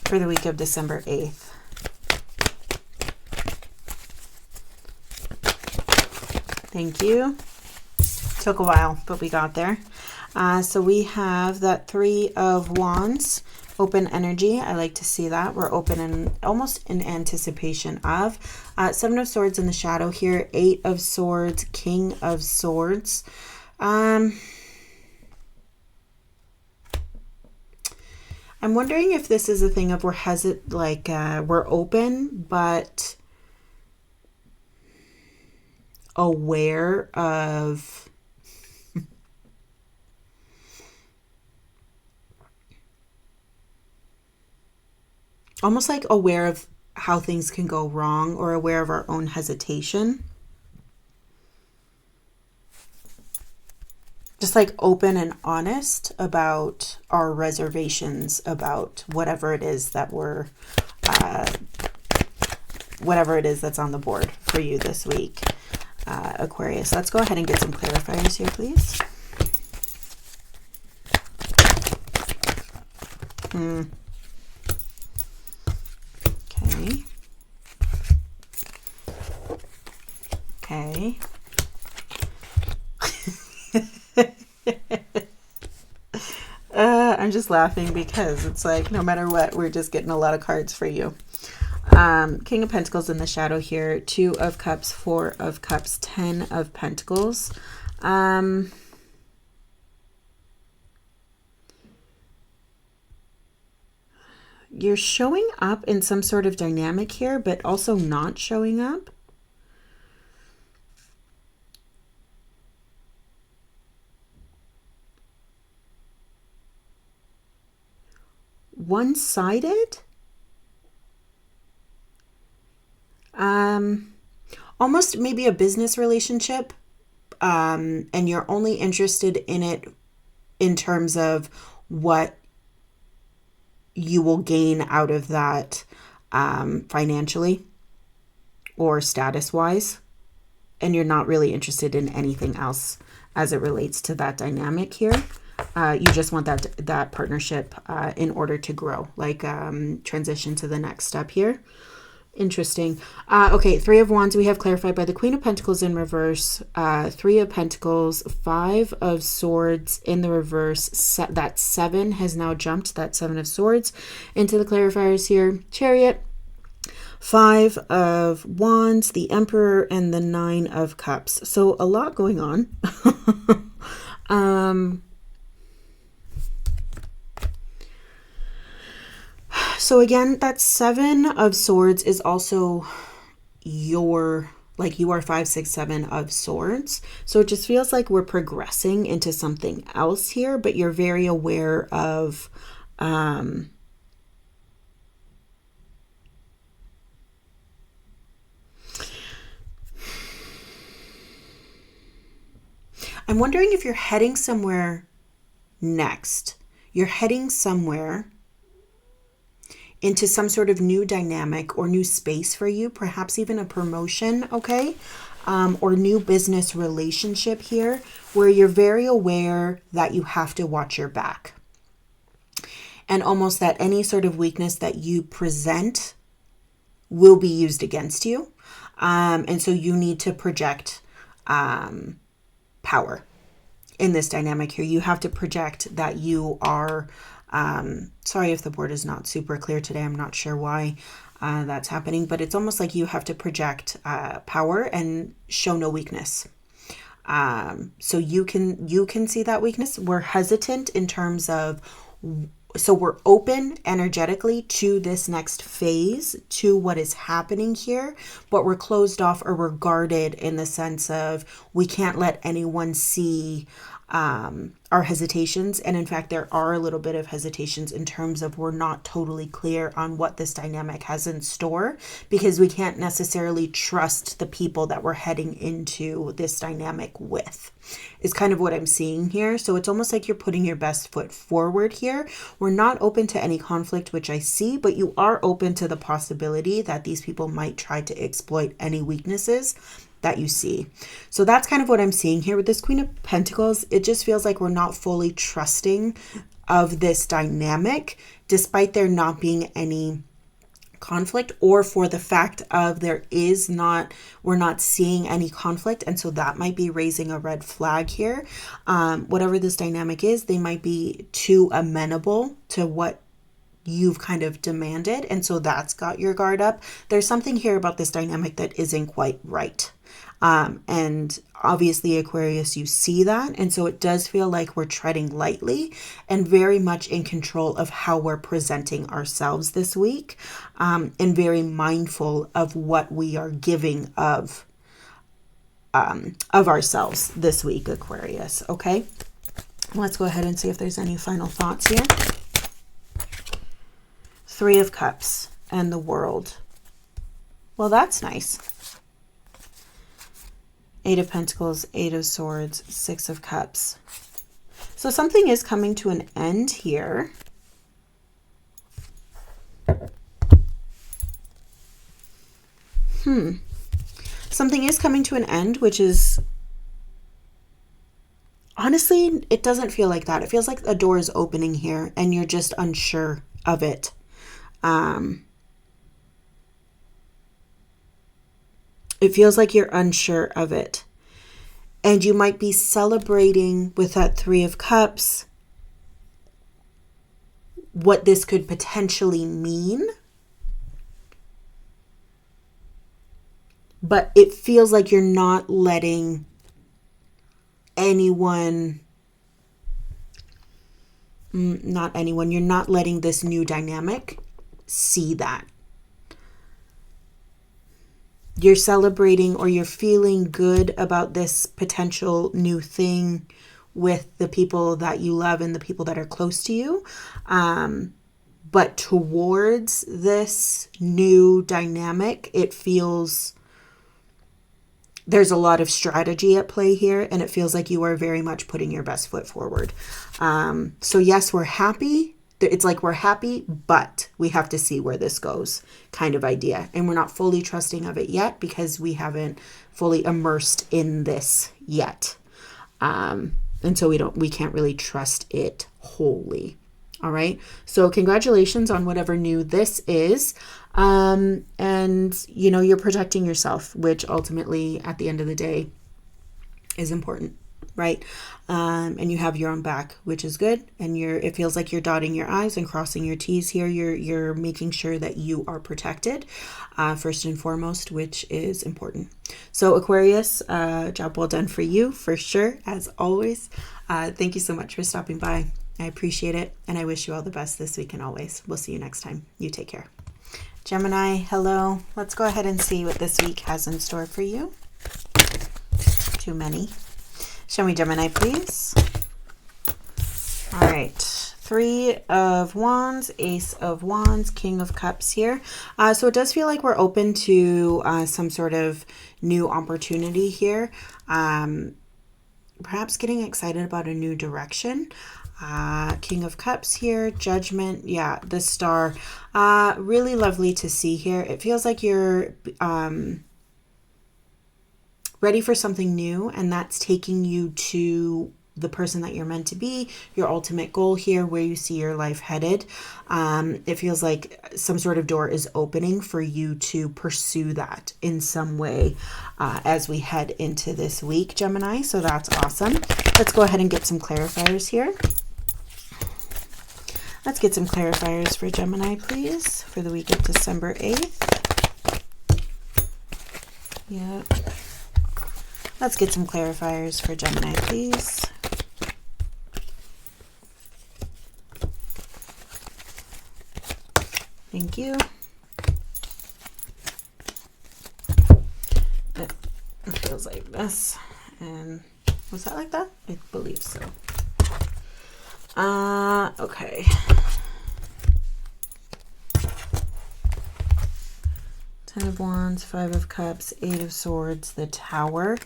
for the week of December 8th. Thank you. Took a while, but we got there. So we have that Three of Wands, open energy. I like to see that. We're open and almost in anticipation of. Seven of Swords in the shadow here. Eight of Swords, King of Swords. I'm wondering if this is a thing of we're hesitant, like we're open, but aware of almost like aware of how things can go wrong, or aware of our own hesitation. Just like open and honest about our reservations about whatever it is that we're, whatever it is that's on the board for you this week, Aquarius. Let's go ahead and get some clarifiers here, please. Okay. Okay. I'm just laughing because it's like no matter what, we're just getting a lot of cards for you. King of Pentacles in the shadow here. Two of Cups, Four of Cups, 10 of Pentacles. You're showing up in some sort of dynamic here, but also not showing up. One-sided? Almost maybe a business relationship, and you're only interested in it in terms of what you will gain out of that financially or status-wise, and you're not really interested in anything else as it relates to that dynamic here. You just want that partnership in order to grow, like transition to the next step here. Interesting. Okay, Three of Wands we have clarified by the Queen of Pentacles in reverse, Three of Pentacles, Five of Swords in the reverse. That seven has now jumped, that Seven of Swords, into the clarifiers here. Chariot, Five of Wands, the Emperor, and the Nine of Cups. So a lot going on. So again, that Seven of Swords is also your, like you are 5, 6, 7 of Swords. So it just feels like we're progressing into something else here, but you're very aware of, I'm wondering if you're heading somewhere next. You're heading somewhere into some sort of new dynamic or new space for you, perhaps even a promotion, okay? Or new business relationship here, where you're very aware that you have to watch your back. And almost that any sort of weakness that you present will be used against you. And so you need to project power in this dynamic here. You have to project that you are... sorry if the board is not super clear today. I'm not sure why that's happening, but it's almost like you have to project power and show no weakness. So you can see that weakness. We're hesitant in terms of, so we're open energetically to this next phase, to what is happening here, but we're closed off, or we're guarded in the sense of we can't let anyone see our hesitations. And in fact, there are a little bit of hesitations in terms of we're not totally clear on what this dynamic has in store, because we can't necessarily trust the people that we're heading into this dynamic with, is kind of what I'm seeing here. So it's almost like you're putting your best foot forward here. We're not open to any conflict, which I see, but you are open to the possibility that these people might try to exploit any weaknesses that you see. So that's kind of what I'm seeing here with this Queen of Pentacles. It just feels like we're not fully trusting of this dynamic, despite there not being any conflict, or for the fact of we're not seeing any conflict. And so that might be raising a red flag here. Whatever this dynamic is, they might be too amenable to what you've kind of demanded. And so that's got your guard up. There's something here about this dynamic that isn't quite right. And obviously, Aquarius, you see that. And so it does feel like we're treading lightly and very much in control of how we're presenting ourselves this week, and very mindful of what we are giving of ourselves this week, Aquarius. Okay, let's go ahead and see if there's any final thoughts here. Three of Cups and the World. Well, that's nice. Eight of Pentacles, Eight of Swords, Six of Cups. So something is coming to an end here. Something is coming to an end, which is, honestly, it doesn't feel like that. It feels like a door is opening here and you're just unsure of it. It feels like you're unsure of it. And you might be celebrating with that Three of Cups what this could potentially mean. But it feels like you're not letting anyone, you're not letting this new dynamic see that. You're celebrating, or you're feeling good about this potential new thing with the people that you love and the people that are close to you. But towards this new dynamic, it feels there's a lot of strategy at play here, and it feels like you are very much putting your best foot forward. So yes, we're happy. It's like we're happy, but we have to see where this goes, kind of idea. And we're not fully trusting of it yet because we haven't fully immersed in this yet. And so we can't really trust it wholly. All right. So congratulations on whatever new this is. And you're protecting yourself, which ultimately at the end of the day is important. Right. And you have your own back, which is good. And it feels like you're dotting your I's and crossing your T's here. You're making sure that you are protected, first and foremost, which is important. So Aquarius, job well done for you, for sure, as always. Thank you so much for stopping by. I appreciate it. And I wish you all the best this week and always. We'll see you next time. You take care. Gemini, hello. Let's go ahead and see what this week has in store for you. Too many. Show me Gemini, please. All right. Three of Wands, Ace of Wands, King of Cups here. So it does feel like we're open to some sort of new opportunity here. Perhaps getting excited about a new direction. King of Cups here, Judgment. Yeah, the Star. Really lovely to see here. It feels like you're ready for something new, and that's taking you to the person that you're meant to be, your ultimate goal here, where you see your life headed. It feels like some sort of door is opening for you to pursue that in some way as we head into this week, Gemini. So that's awesome. Let's go ahead and get some clarifiers here. Let's get some clarifiers for Gemini, please, for the week of December 8th. Yep. Let's get some clarifiers for Gemini, please. Thank you. It feels like this. And Was that like that? I believe so. Okay. Ten of Wands, Five of Cups, Eight of Swords, the Tower.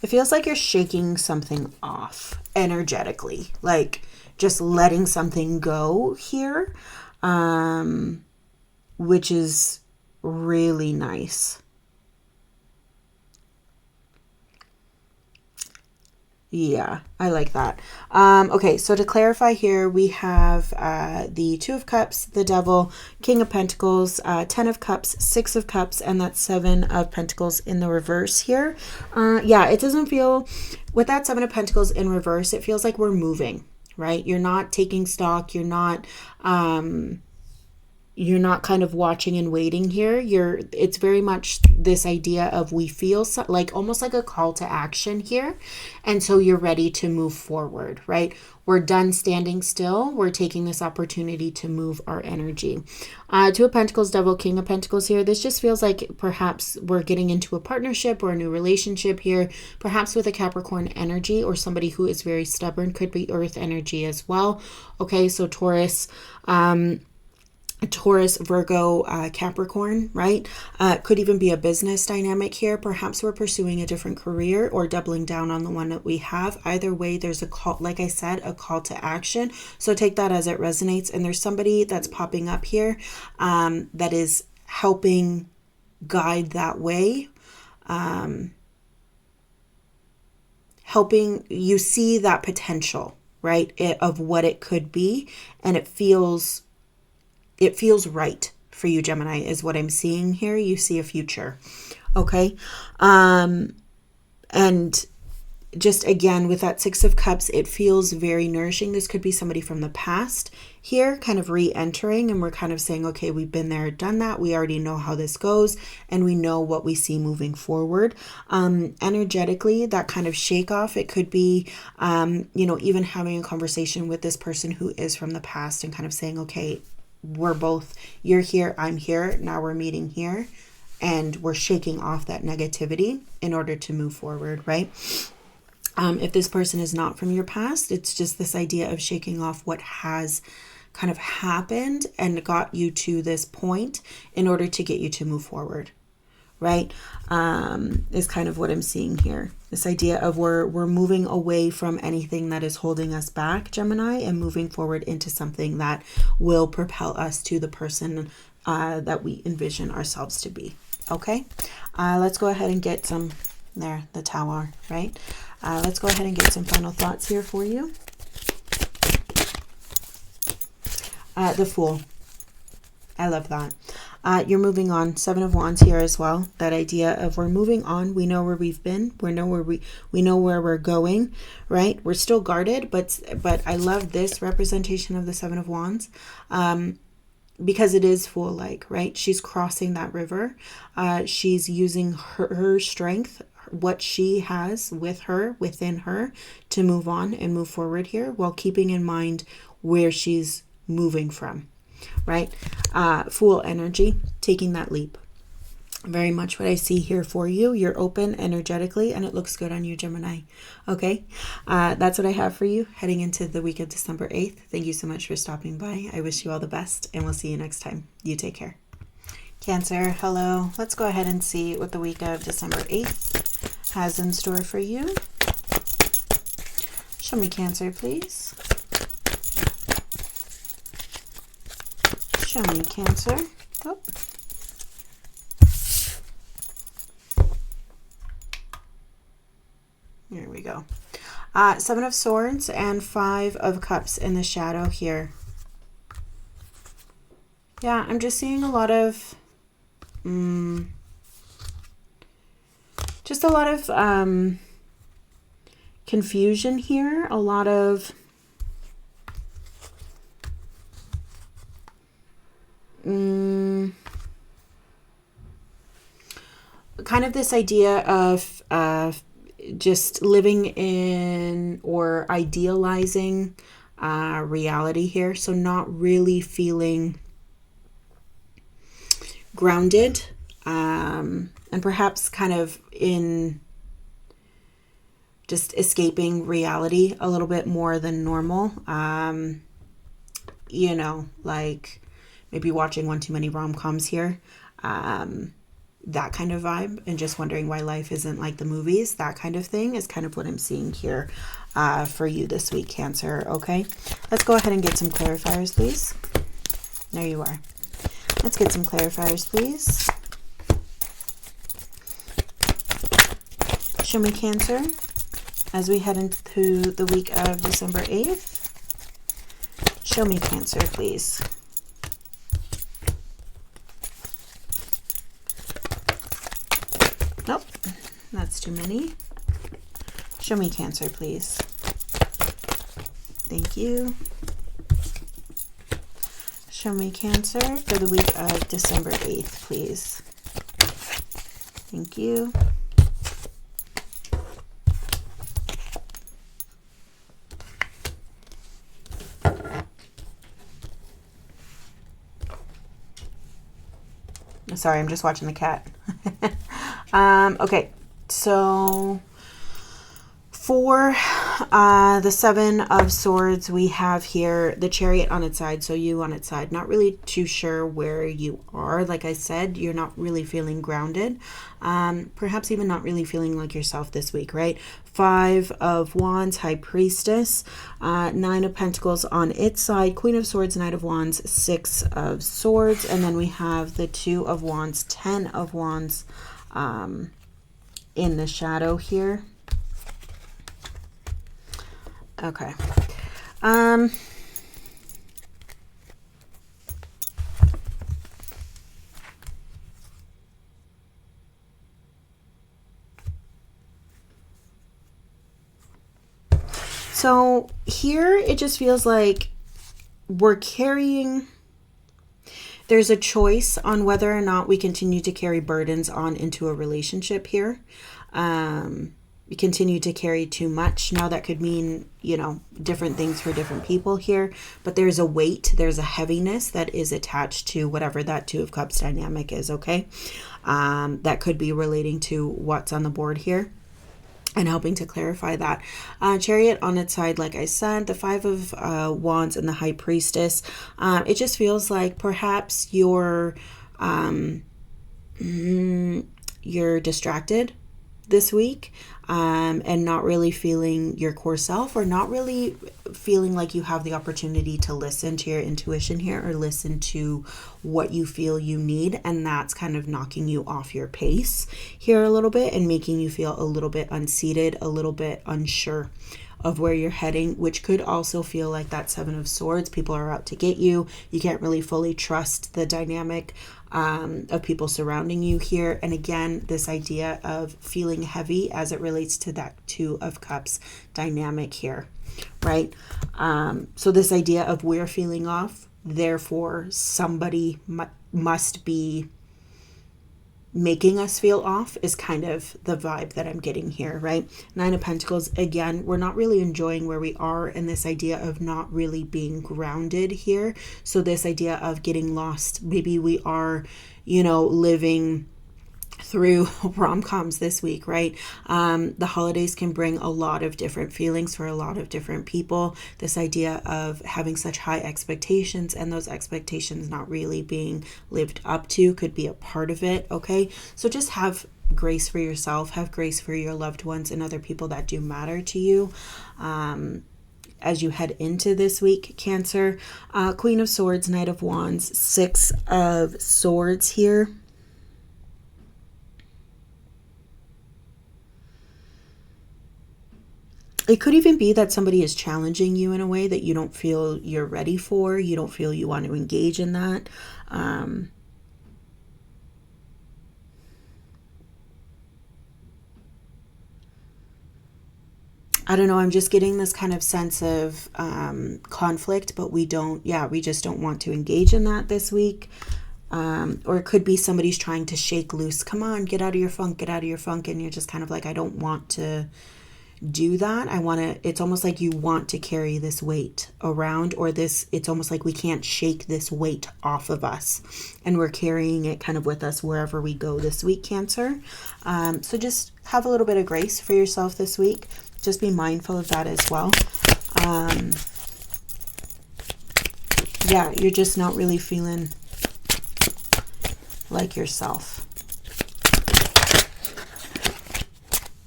It feels like you're shaking something off energetically, like just letting something go here, which is really nice. Yeah, I like that. Okay, so to clarify here, we have the Two of Cups, the Devil, King of Pentacles, 10 of Cups, 6 of Cups, and that 7 of Pentacles in the reverse here. Yeah, it doesn't feel, with that 7 of Pentacles in reverse, it feels like we're moving, right? You're not taking stock. You're not kind of watching and waiting here. It's very much this idea of we feel like almost like a call to action here. And so you're ready to move forward, right? We're done standing still. We're taking this opportunity to move our energy. Two of Pentacles, Devil, King of Pentacles here. This just feels like perhaps we're getting into a partnership or a new relationship here, perhaps with a Capricorn energy or somebody who is very stubborn. Could be Earth energy as well. Okay, so Taurus, Virgo, Capricorn, right? Could even be a business dynamic here. Perhaps we're pursuing a different career or doubling down on the one that we have. Either way, there's a call, like I said, a call to action. So take that as it resonates. And there's somebody that's popping up here that is helping guide that way. Helping you see that potential, right? Of what it could be. And it feels right for you, Gemini, is what I'm seeing here. You see a future. Okay. And just again, with that Six of Cups, it feels very nourishing. This could be somebody from the past here, kind of re-entering, and we're kind of saying, okay, we've been there, done that. We already know how this goes, and we know what we see moving forward. Energetically, that kind of shake off, it could be, even having a conversation with this person who is from the past and kind of saying, okay, you're here, I'm here, now we're meeting here, and we're shaking off that negativity in order to move forward, right? If this person is not from your past, it's just this idea of shaking off what has kind of happened and got you to this point in order to get you to move forward, right? Is kind of what I'm seeing here. This idea of we're moving away from anything that is holding us back, Gemini, and moving forward into something that will propel us to the person that we envision ourselves to be. Okay, let's go ahead and get some, the Tower, right? Let's go ahead and get some final thoughts here for you. The Fool. I love that. You're moving on. Seven of Wands here as well. That idea of we're moving on. We know where we've been. We know where we're going, right? We're still guarded, but I love this representation of the Seven of Wands, because it is Fool-like, right? She's crossing that river. She's using her strength, what she has within her, to move on and move forward here, while keeping in mind where she's moving from. Right? Fool energy, taking that leap. Very much what I see here for you. You're open energetically, and it looks good on you, Gemini. Okay, that's what I have for you heading into the week of December 8th. Thank you so much for stopping by. I wish you all the best, and we'll see you next time. You take care. Cancer, hello. Let's go ahead and see what the week of December 8th has in store for you. Show me Cancer, please. Show me Cancer. Oh. There we go. Seven of Swords and Five of Cups in the shadow here. Yeah, I'm just seeing a lot of just a lot of confusion here, a lot of kind of this idea of just living in or idealizing reality here. So not really feeling grounded, and perhaps kind of in just escaping reality a little bit more than normal. You know, like maybe watching one too many rom-coms here. That kind of vibe, and just wondering why life isn't like the movies. That kind of thing is kind of what I'm seeing here for you this week, Cancer. Okay, let's go ahead and get some clarifiers, please. There you are. Let's get some clarifiers, please. Show me, Cancer, as we head into the week of December 8th. Show me, Cancer, please. Nope, that's too many. Show me, Cancer, please. Thank you. Show me, Cancer, for the week of December 8th, please. Thank you. Sorry, I'm just watching the cat. Okay, so for the Seven of Swords, we have here the Chariot on its side, so you on its side. Not really too sure where you are. Like I said, you're not really feeling grounded. Perhaps even not really feeling like yourself this week, right? Five of Wands, High Priestess, Nine of Pentacles on its side, Queen of Swords, Knight of Wands, Six of Swords, and then we have the Two of Wands, Ten of Wands in the shadow here. Okay. So here it just feels like we're carrying, there's a choice on whether or not we continue to carry burdens on into a relationship here. We continue to carry too much. Now that could mean, you know, different things for different people here, but there's a weight, there's a heaviness that is attached to whatever that Two of Cups dynamic is, okay? That could be relating to what's on the board here and helping to clarify that. Chariot on its side, like I said, the Five of Wands and the High Priestess. It just feels like perhaps you're distracted this week, and not really feeling your core self, or not really feeling like you have the opportunity to listen to your intuition here, or listen to what you feel you need, and that's kind of knocking you off your pace here a little bit and making you feel a little bit unseated, a little bit unsure of where you're heading, which could also feel like that Seven of Swords. People are out to get you. You can't really fully trust the dynamic of people surrounding you here. And again, this idea of feeling heavy as it relates to that Two of Cups dynamic here, right? So this idea of we're feeling off, therefore somebody must be making us feel off, is kind of the vibe that I'm getting here, right? Nine of Pentacles, again, we're not really enjoying where we are, and this idea of not really being grounded here. So this idea of getting lost, maybe we are, you know, living through rom-coms this week, right? The holidays can bring a lot of different feelings for a lot of different people. This idea of having such high expectations and those expectations not really being lived up to could be a part of it, okay? So just have grace for yourself, have grace for your loved ones and other people that do matter to you. As you head into this week, Cancer, Queen of Swords, Knight of Wands, Six of Swords here. It could even be that somebody is challenging you in a way that you don't feel you're ready for. You don't feel you want to engage in that. I don't know. I'm just getting this kind of sense of conflict, but we just don't want to engage in that this week. Or it could be somebody's trying to shake loose. Come on, get out of your funk, get out of your funk. And you're just kind of like, I don't want to do that. It's almost like you want to carry this weight around, or it's almost like we can't shake this weight off of us, and we're carrying it kind of with us wherever we go this week, Cancer. So just have a little bit of grace for yourself this week. Just be mindful of that as well. Yeah, you're just not really feeling like yourself.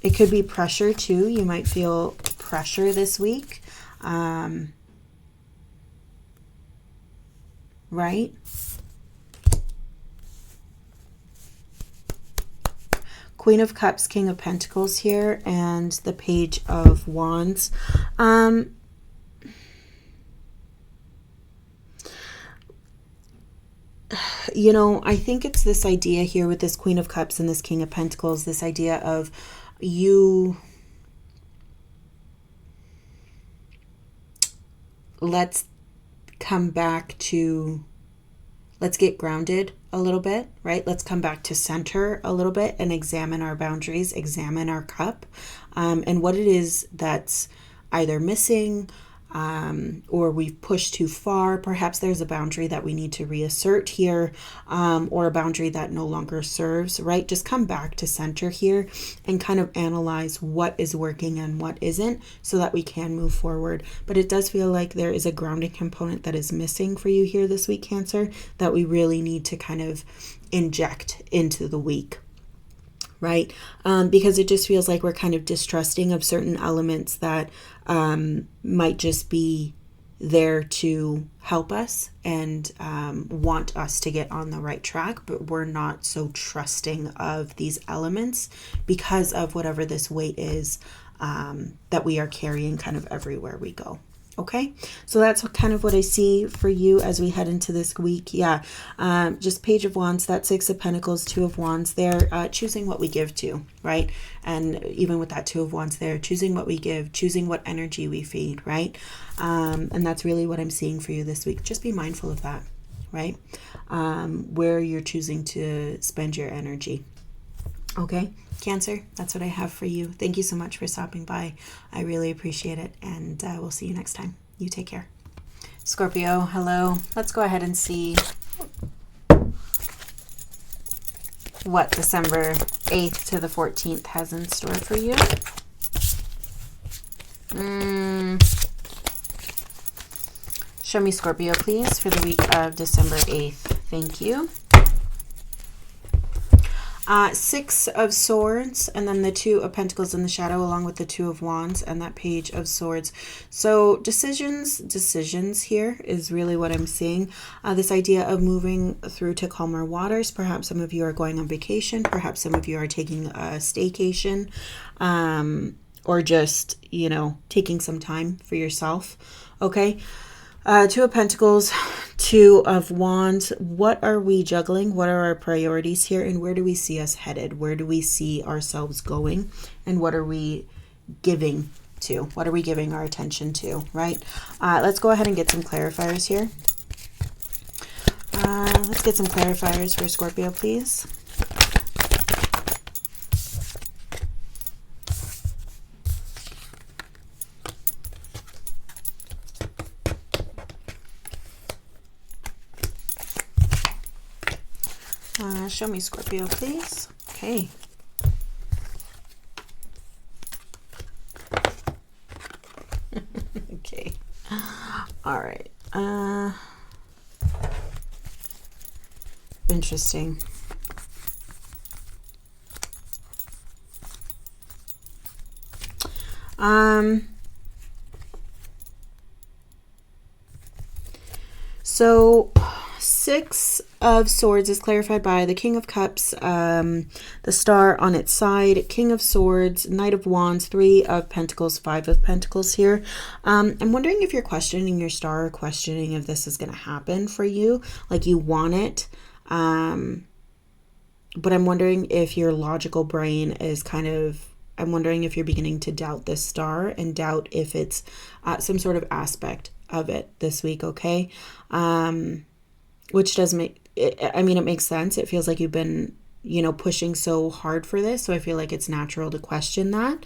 It could be pressure too. You might feel pressure this week. Right? Queen of Cups, King of Pentacles here, and the Page of Wands. You know, I think it's this idea here with this Queen of Cups and this King of Pentacles, this idea of let's get grounded a little bit, right? Let's come back to center a little bit and examine our boundaries, examine our cup, and what it is that's either missing, or we've pushed too far. Perhaps there's a boundary that we need to reassert here, or a boundary that no longer serves, right? Just come back to center here and kind of analyze what is working and what isn't, so that we can move forward. But it does feel like there is a grounding component that is missing for you here this week, Cancer, that we really need to kind of inject into the week. Right? Because it just feels like we're kind of distrusting of certain elements that might just be there to help us and want us to get on the right track, but we're not so trusting of these elements because of whatever this weight is that we are carrying kind of everywhere we go. Okay, so that's kind of what I see for you as we head into this week. Yeah, just Page of Wands, that Six of Pentacles, Two of Wands there, choosing what we give to, right? And even with that Two of Wands there, choosing what we give, choosing what energy we feed, right? And that's really what I'm seeing for you this week. Just be mindful of that, right? Where you're choosing to spend your energy. Okay, Cancer, that's what I have for you. Thank you so much for stopping by. I really appreciate it, and we'll see you next time. You take care. Scorpio, hello. Let's go ahead and see what December 8th to the 14th has in store for you. Show me Scorpio, please, for the week of December 8th. Thank you. Six of Swords, and then the Two of Pentacles in the shadow, along with the Two of Wands and that Page of Swords. So decisions here is really what I'm seeing. This idea of moving through to calmer waters. Perhaps some of you are going on vacation. Perhaps some of you are taking a staycation, or just, you know, taking some time for yourself. Okay. Two of Pentacles, Two of Wands. What are we juggling? What are our priorities here? And where do we see us headed? Where do we see ourselves going? And what are we giving to? What are we giving our attention to, right? Let's go ahead and get some clarifiers here. Let's get some clarifiers for Scorpio, please. Show me Scorpio, please. Okay. Okay. All right. Interesting. So Six of Swords is clarified by the King of Cups, the Star on its side, King of Swords, Knight of Wands, Three of Pentacles, Five of Pentacles here. I'm wondering if you're questioning your star, or questioning if this is going to happen for you, like you want it. But I'm wondering if your logical brain is kind of, I'm wondering if you're beginning to doubt this star and doubt if it's some sort of aspect of it this week, okay? Which does make, I mean, it makes sense. It feels like you've been you know, pushing so hard for this. So I feel like it's natural to question that.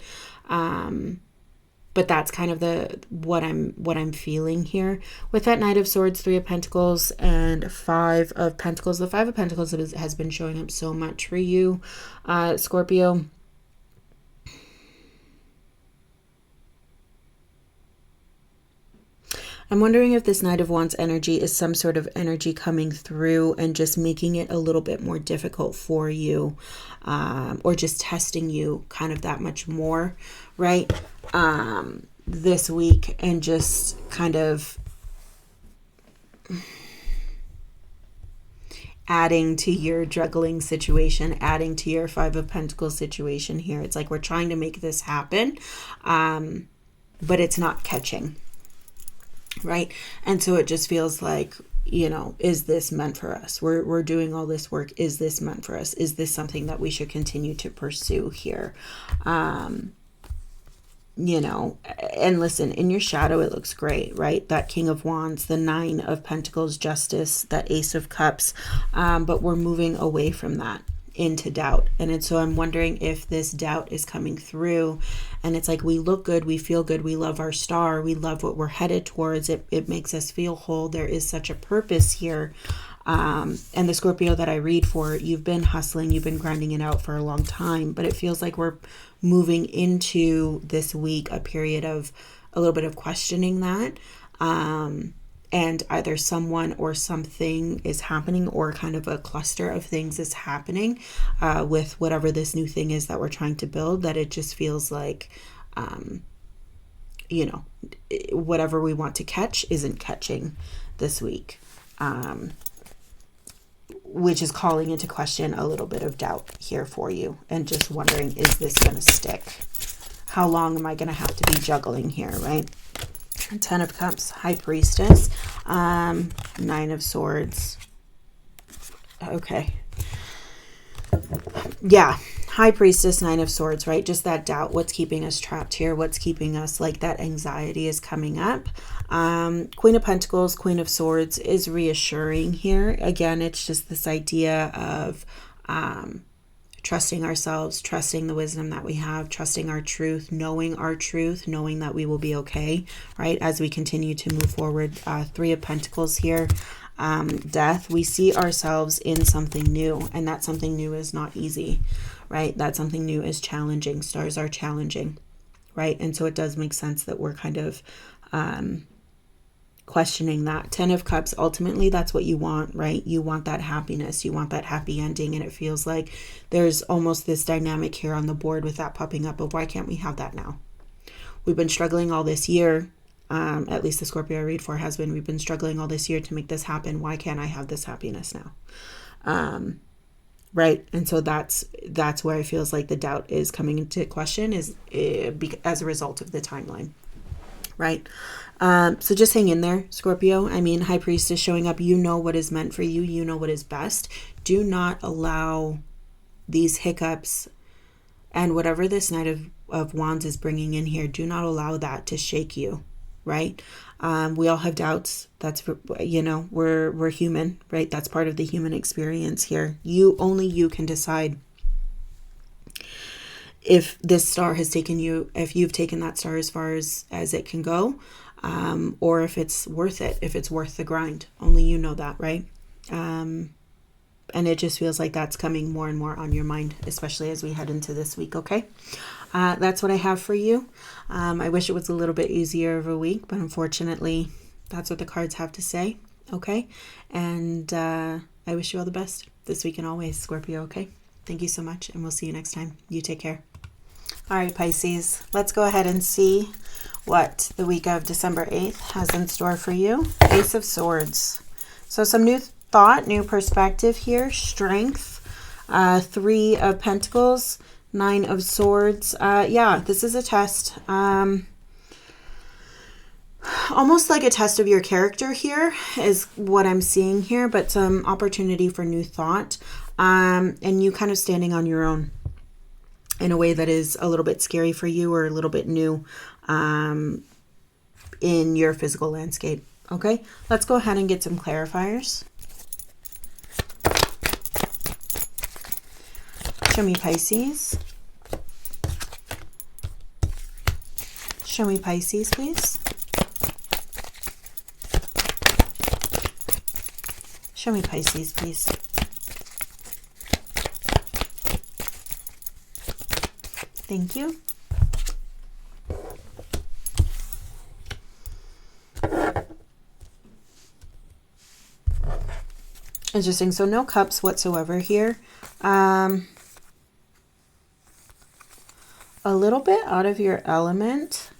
But that's kind of what I'm feeling here with that Knight of Swords, Three of Pentacles, and Five of Pentacles. The Five of Pentacles has been showing up so much for you, Scorpio. I'm wondering if this Knight of Wands energy is some sort of energy coming through and just making it a little bit more difficult for you, or just testing you kind of that much more, right? This week, and just kind of adding to your juggling situation, adding to your Five of Pentacles situation here. It's like we're trying to make this happen, but it's not catching. Right? And so it just feels like, you know, is this meant for us? We're doing all this work. Is this meant for us? Is this something that we should continue to pursue here? You know, and listen, in your shadow, it looks great, right? That King of Wands, the Nine of Pentacles, Justice, that Ace of Cups. But we're moving away from that into doubt. And so I'm wondering if this doubt is coming through, and it's like, we look good, we feel good, we love our star, we love what we're headed towards. It makes us feel whole. There is such a purpose here. And the Scorpio that I read for, you've been hustling, you've been grinding it out for a long time, but it feels like we're moving into this week a period of a little bit of questioning that. And either someone or something is happening, or kind of a cluster of things is happening with whatever this new thing is that we're trying to build, that it just feels like, you know, whatever we want to catch isn't catching this week, which is calling into question a little bit of doubt here for you, and just wondering, is this going to stick? How long am I going to have to be juggling here, right? Ten of Cups, High Priestess, Nine of Swords. Okay. Yeah, High Priestess, Nine of Swords, right? Just that doubt. What's keeping us trapped here? What's keeping us, like, that anxiety is coming up. Queen of Pentacles, Queen of Swords is reassuring here. Again, it's just this idea of trusting ourselves, trusting the wisdom that we have, trusting our truth, knowing that we will be okay, right? As we continue to move forward. Three of Pentacles here, Death. We see ourselves in something new, and that something new is not easy, right? That something new is challenging. Stars are challenging, right? And so it does make sense that we're kind of questioning that. Ten of Cups, ultimately that's what you want, right? You want that happiness, you want that happy ending, and it feels like there's almost this dynamic here on the board with that popping up of, why can't we have that now? We've been struggling all this year, at least the Scorpio I read for has been, we've been struggling all this year to make this happen. Why can't I have this happiness now? Right? And so that's where it feels like the doubt is coming into question, is as a result of the timeline, right? So just hang in there, Scorpio. I mean, High Priestess showing up. You know what is meant for you. You know what is best. Do not allow these hiccups and whatever this Knight of Wands is bringing in here. Do not allow that to shake you, right? We all have doubts. That's, you know, we're human, right? That's part of the human experience here. Only you can decide if this star has taken you, if you've taken that star as far as it can go, or if it's worth it, if it's worth the grind. Only you know that, right? And it just feels like that's coming more and more on your mind, especially as we head into this week, okay? That's what I have for you. I wish it was a little bit easier of a week, but unfortunately, that's what the cards have to say, okay? And I wish you all the best this week and always, Scorpio, okay? Thank you so much, and we'll see you next time. You take care. All right, Pisces, let's go ahead and see what the week of December 8th has in store for you. Ace of Swords. So some new thought, new perspective here. Strength. Three of Pentacles. Nine of Swords. Yeah, this is a test. Almost like a test of your character here is what I'm seeing here, but some opportunity for new thought. And you kind of standing on your own in a way that is a little bit scary for you, or a little bit new in your physical landscape. Okay, let's go ahead and get some clarifiers. Show me Pisces. Show me Pisces, please. Show me Pisces, please. Thank you. Interesting. So no cups whatsoever here. A little bit out of your element.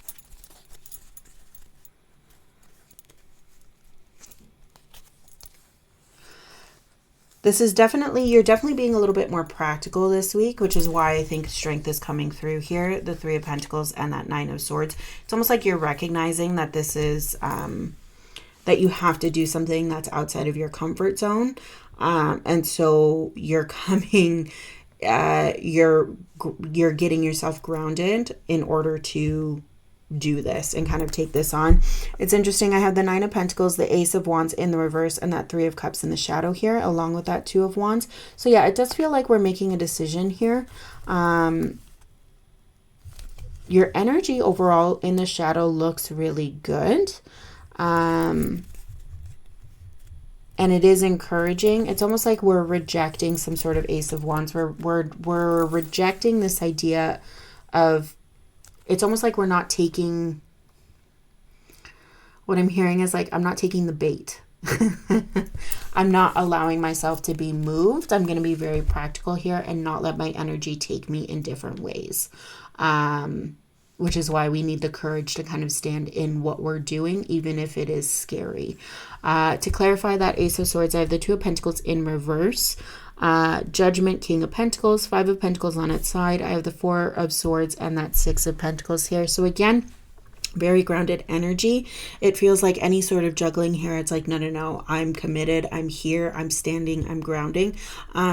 This is definitely, you're definitely being a little bit more practical this week, which is why I think strength is coming through here. The Three of Pentacles and that Nine of Swords. It's almost like you're recognizing that this is, that you have to do something that's outside of your comfort zone. And so you're coming, you're getting yourself grounded in order to do this and kind of take this on. It's interesting. I have the Nine of Pentacles, the Ace of Wands in the reverse, and that Three of Cups in the shadow here, along with that Two of Wands. So yeah, it does feel like we're making a decision here. Your energy overall in the shadow looks really good. And it is encouraging. It's almost like we're rejecting some sort of Ace of Wands. We're rejecting this idea of, it's almost like we're not taking, what I'm hearing is like, I'm not taking the bait. I'm not allowing myself to be moved. I'm going to be very practical here and not let my energy take me in different ways. Which is why we need the courage to kind of stand in what we're doing, even if it is scary. To clarify that Ace of Swords, I have the Two of Pentacles in reverse. Judgment, King of Pentacles, Five of Pentacles on its side. I have the Four of Swords and that Six of Pentacles here. So again, very grounded energy. It feels like any sort of juggling here. It's like, no, I'm committed. I'm here. I'm standing. I'm grounding.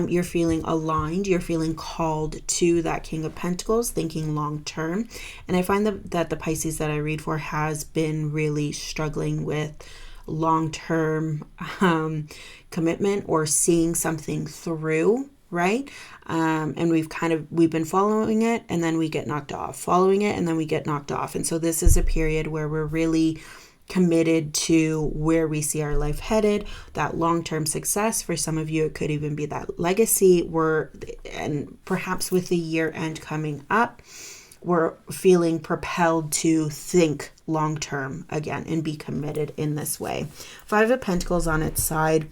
You're feeling aligned. You're feeling called to that King of Pentacles, thinking long term. And I find that the Pisces that I read for has been really struggling with long-term commitment or seeing something through, right? And we've been following it and then we get knocked off, following it and then we get knocked off. And so this is a period where we're really committed to where we see our life headed, that long-term success. For some of you, it could even be that legacy. And perhaps with the year end coming up, we're feeling propelled to think long-term again and be committed in this way. Five of Pentacles on its side.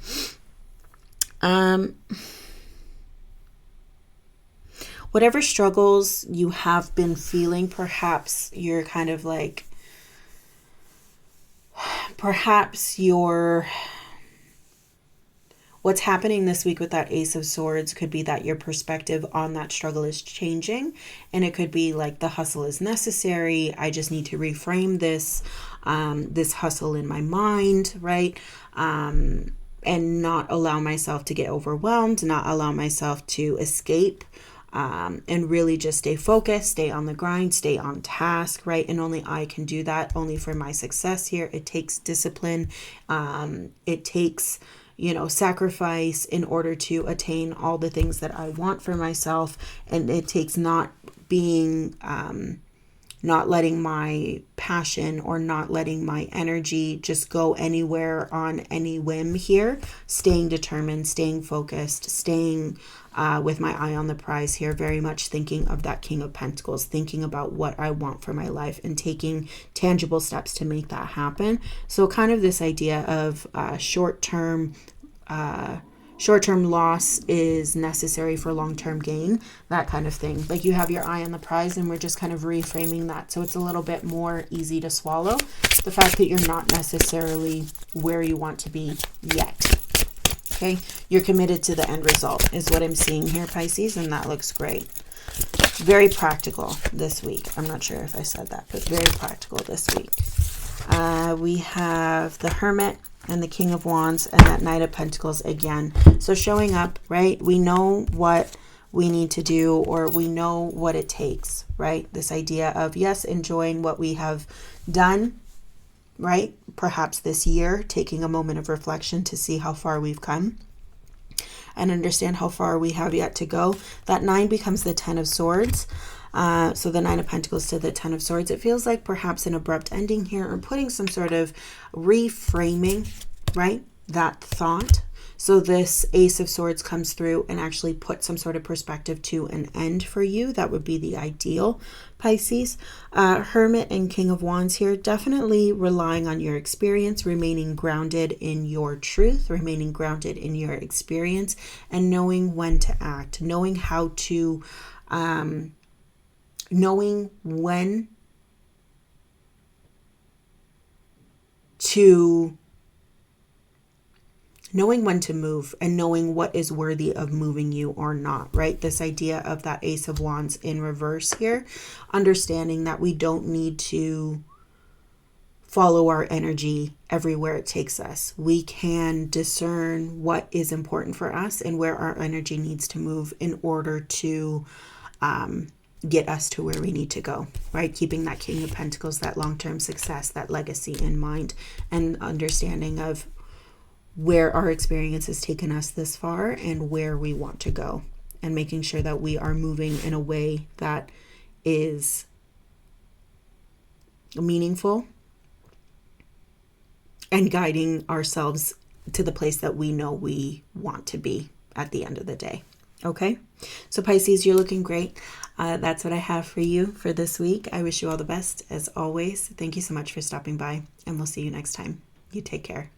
Whatever struggles you have been feeling, perhaps you're kind of like, what's happening this week with that Ace of Swords could be that your perspective on that struggle is changing. And it could be like, the hustle is necessary. I just need to reframe this hustle in my mind, right? And not allow myself to get overwhelmed, not allow myself to escape. And really just stay focused, stay on the grind, stay on task, right? And only I can do that, only for my success here. It takes discipline. It takes, sacrifice in order to attain all the things that I want for myself. And it takes not letting my passion or not letting my energy just go anywhere on any whim here. Staying determined, staying focused, staying with my eye on the prize here, very much thinking of that King of Pentacles, thinking about what I want for my life and taking tangible steps to make that happen. So kind of this idea of short-term loss is necessary for long-term gain, that kind of thing. Like you have your eye on the prize and we're just kind of reframing that. So it's a little bit more easy to swallow the fact that you're not necessarily where you want to be yet. Okay, you're committed to the end result is what I'm seeing here, Pisces, and that looks great. Very practical this week. I'm not sure if I said that, but very practical this week. We have the Hermit and the King of Wands and that Knight of Pentacles again. So showing up, right? We know what we need to do, or we know what it takes, right? This idea of, yes, enjoying what we have done, right? Perhaps this year, taking a moment of reflection to see how far we've come. and understand how far we have yet to go. That 9 becomes the 10 of Swords. So the 9 of Pentacles to the 10 of Swords. It feels like perhaps an abrupt ending here, or putting some sort of reframing, right? That thought. So this Ace of Swords comes through and actually puts some sort of perspective to an end for you. That would be the ideal, Pisces. Hermit and King of Wands here, definitely relying on your experience, remaining grounded in your truth, remaining grounded in your experience, and knowing when to act, knowing how to, knowing when to move, and knowing what is worthy of moving you or not, right? This idea of that Ace of Wands in reverse here, understanding that we don't need to follow our energy everywhere it takes us. We can discern what is important for us and where our energy needs to move in order to get us to where we need to go, right? Keeping that King of Pentacles, that long-term success, that legacy in mind, and understanding of where our experience has taken us this far and where we want to go, and making sure that we are moving in a way that is meaningful and guiding ourselves to the place that we know we want to be at the end of the day. Okay, so Pisces, you're looking great. That's what I have for you for this week. I wish you all the best as always. Thank you so much for stopping by, and we'll see you next time. You take care.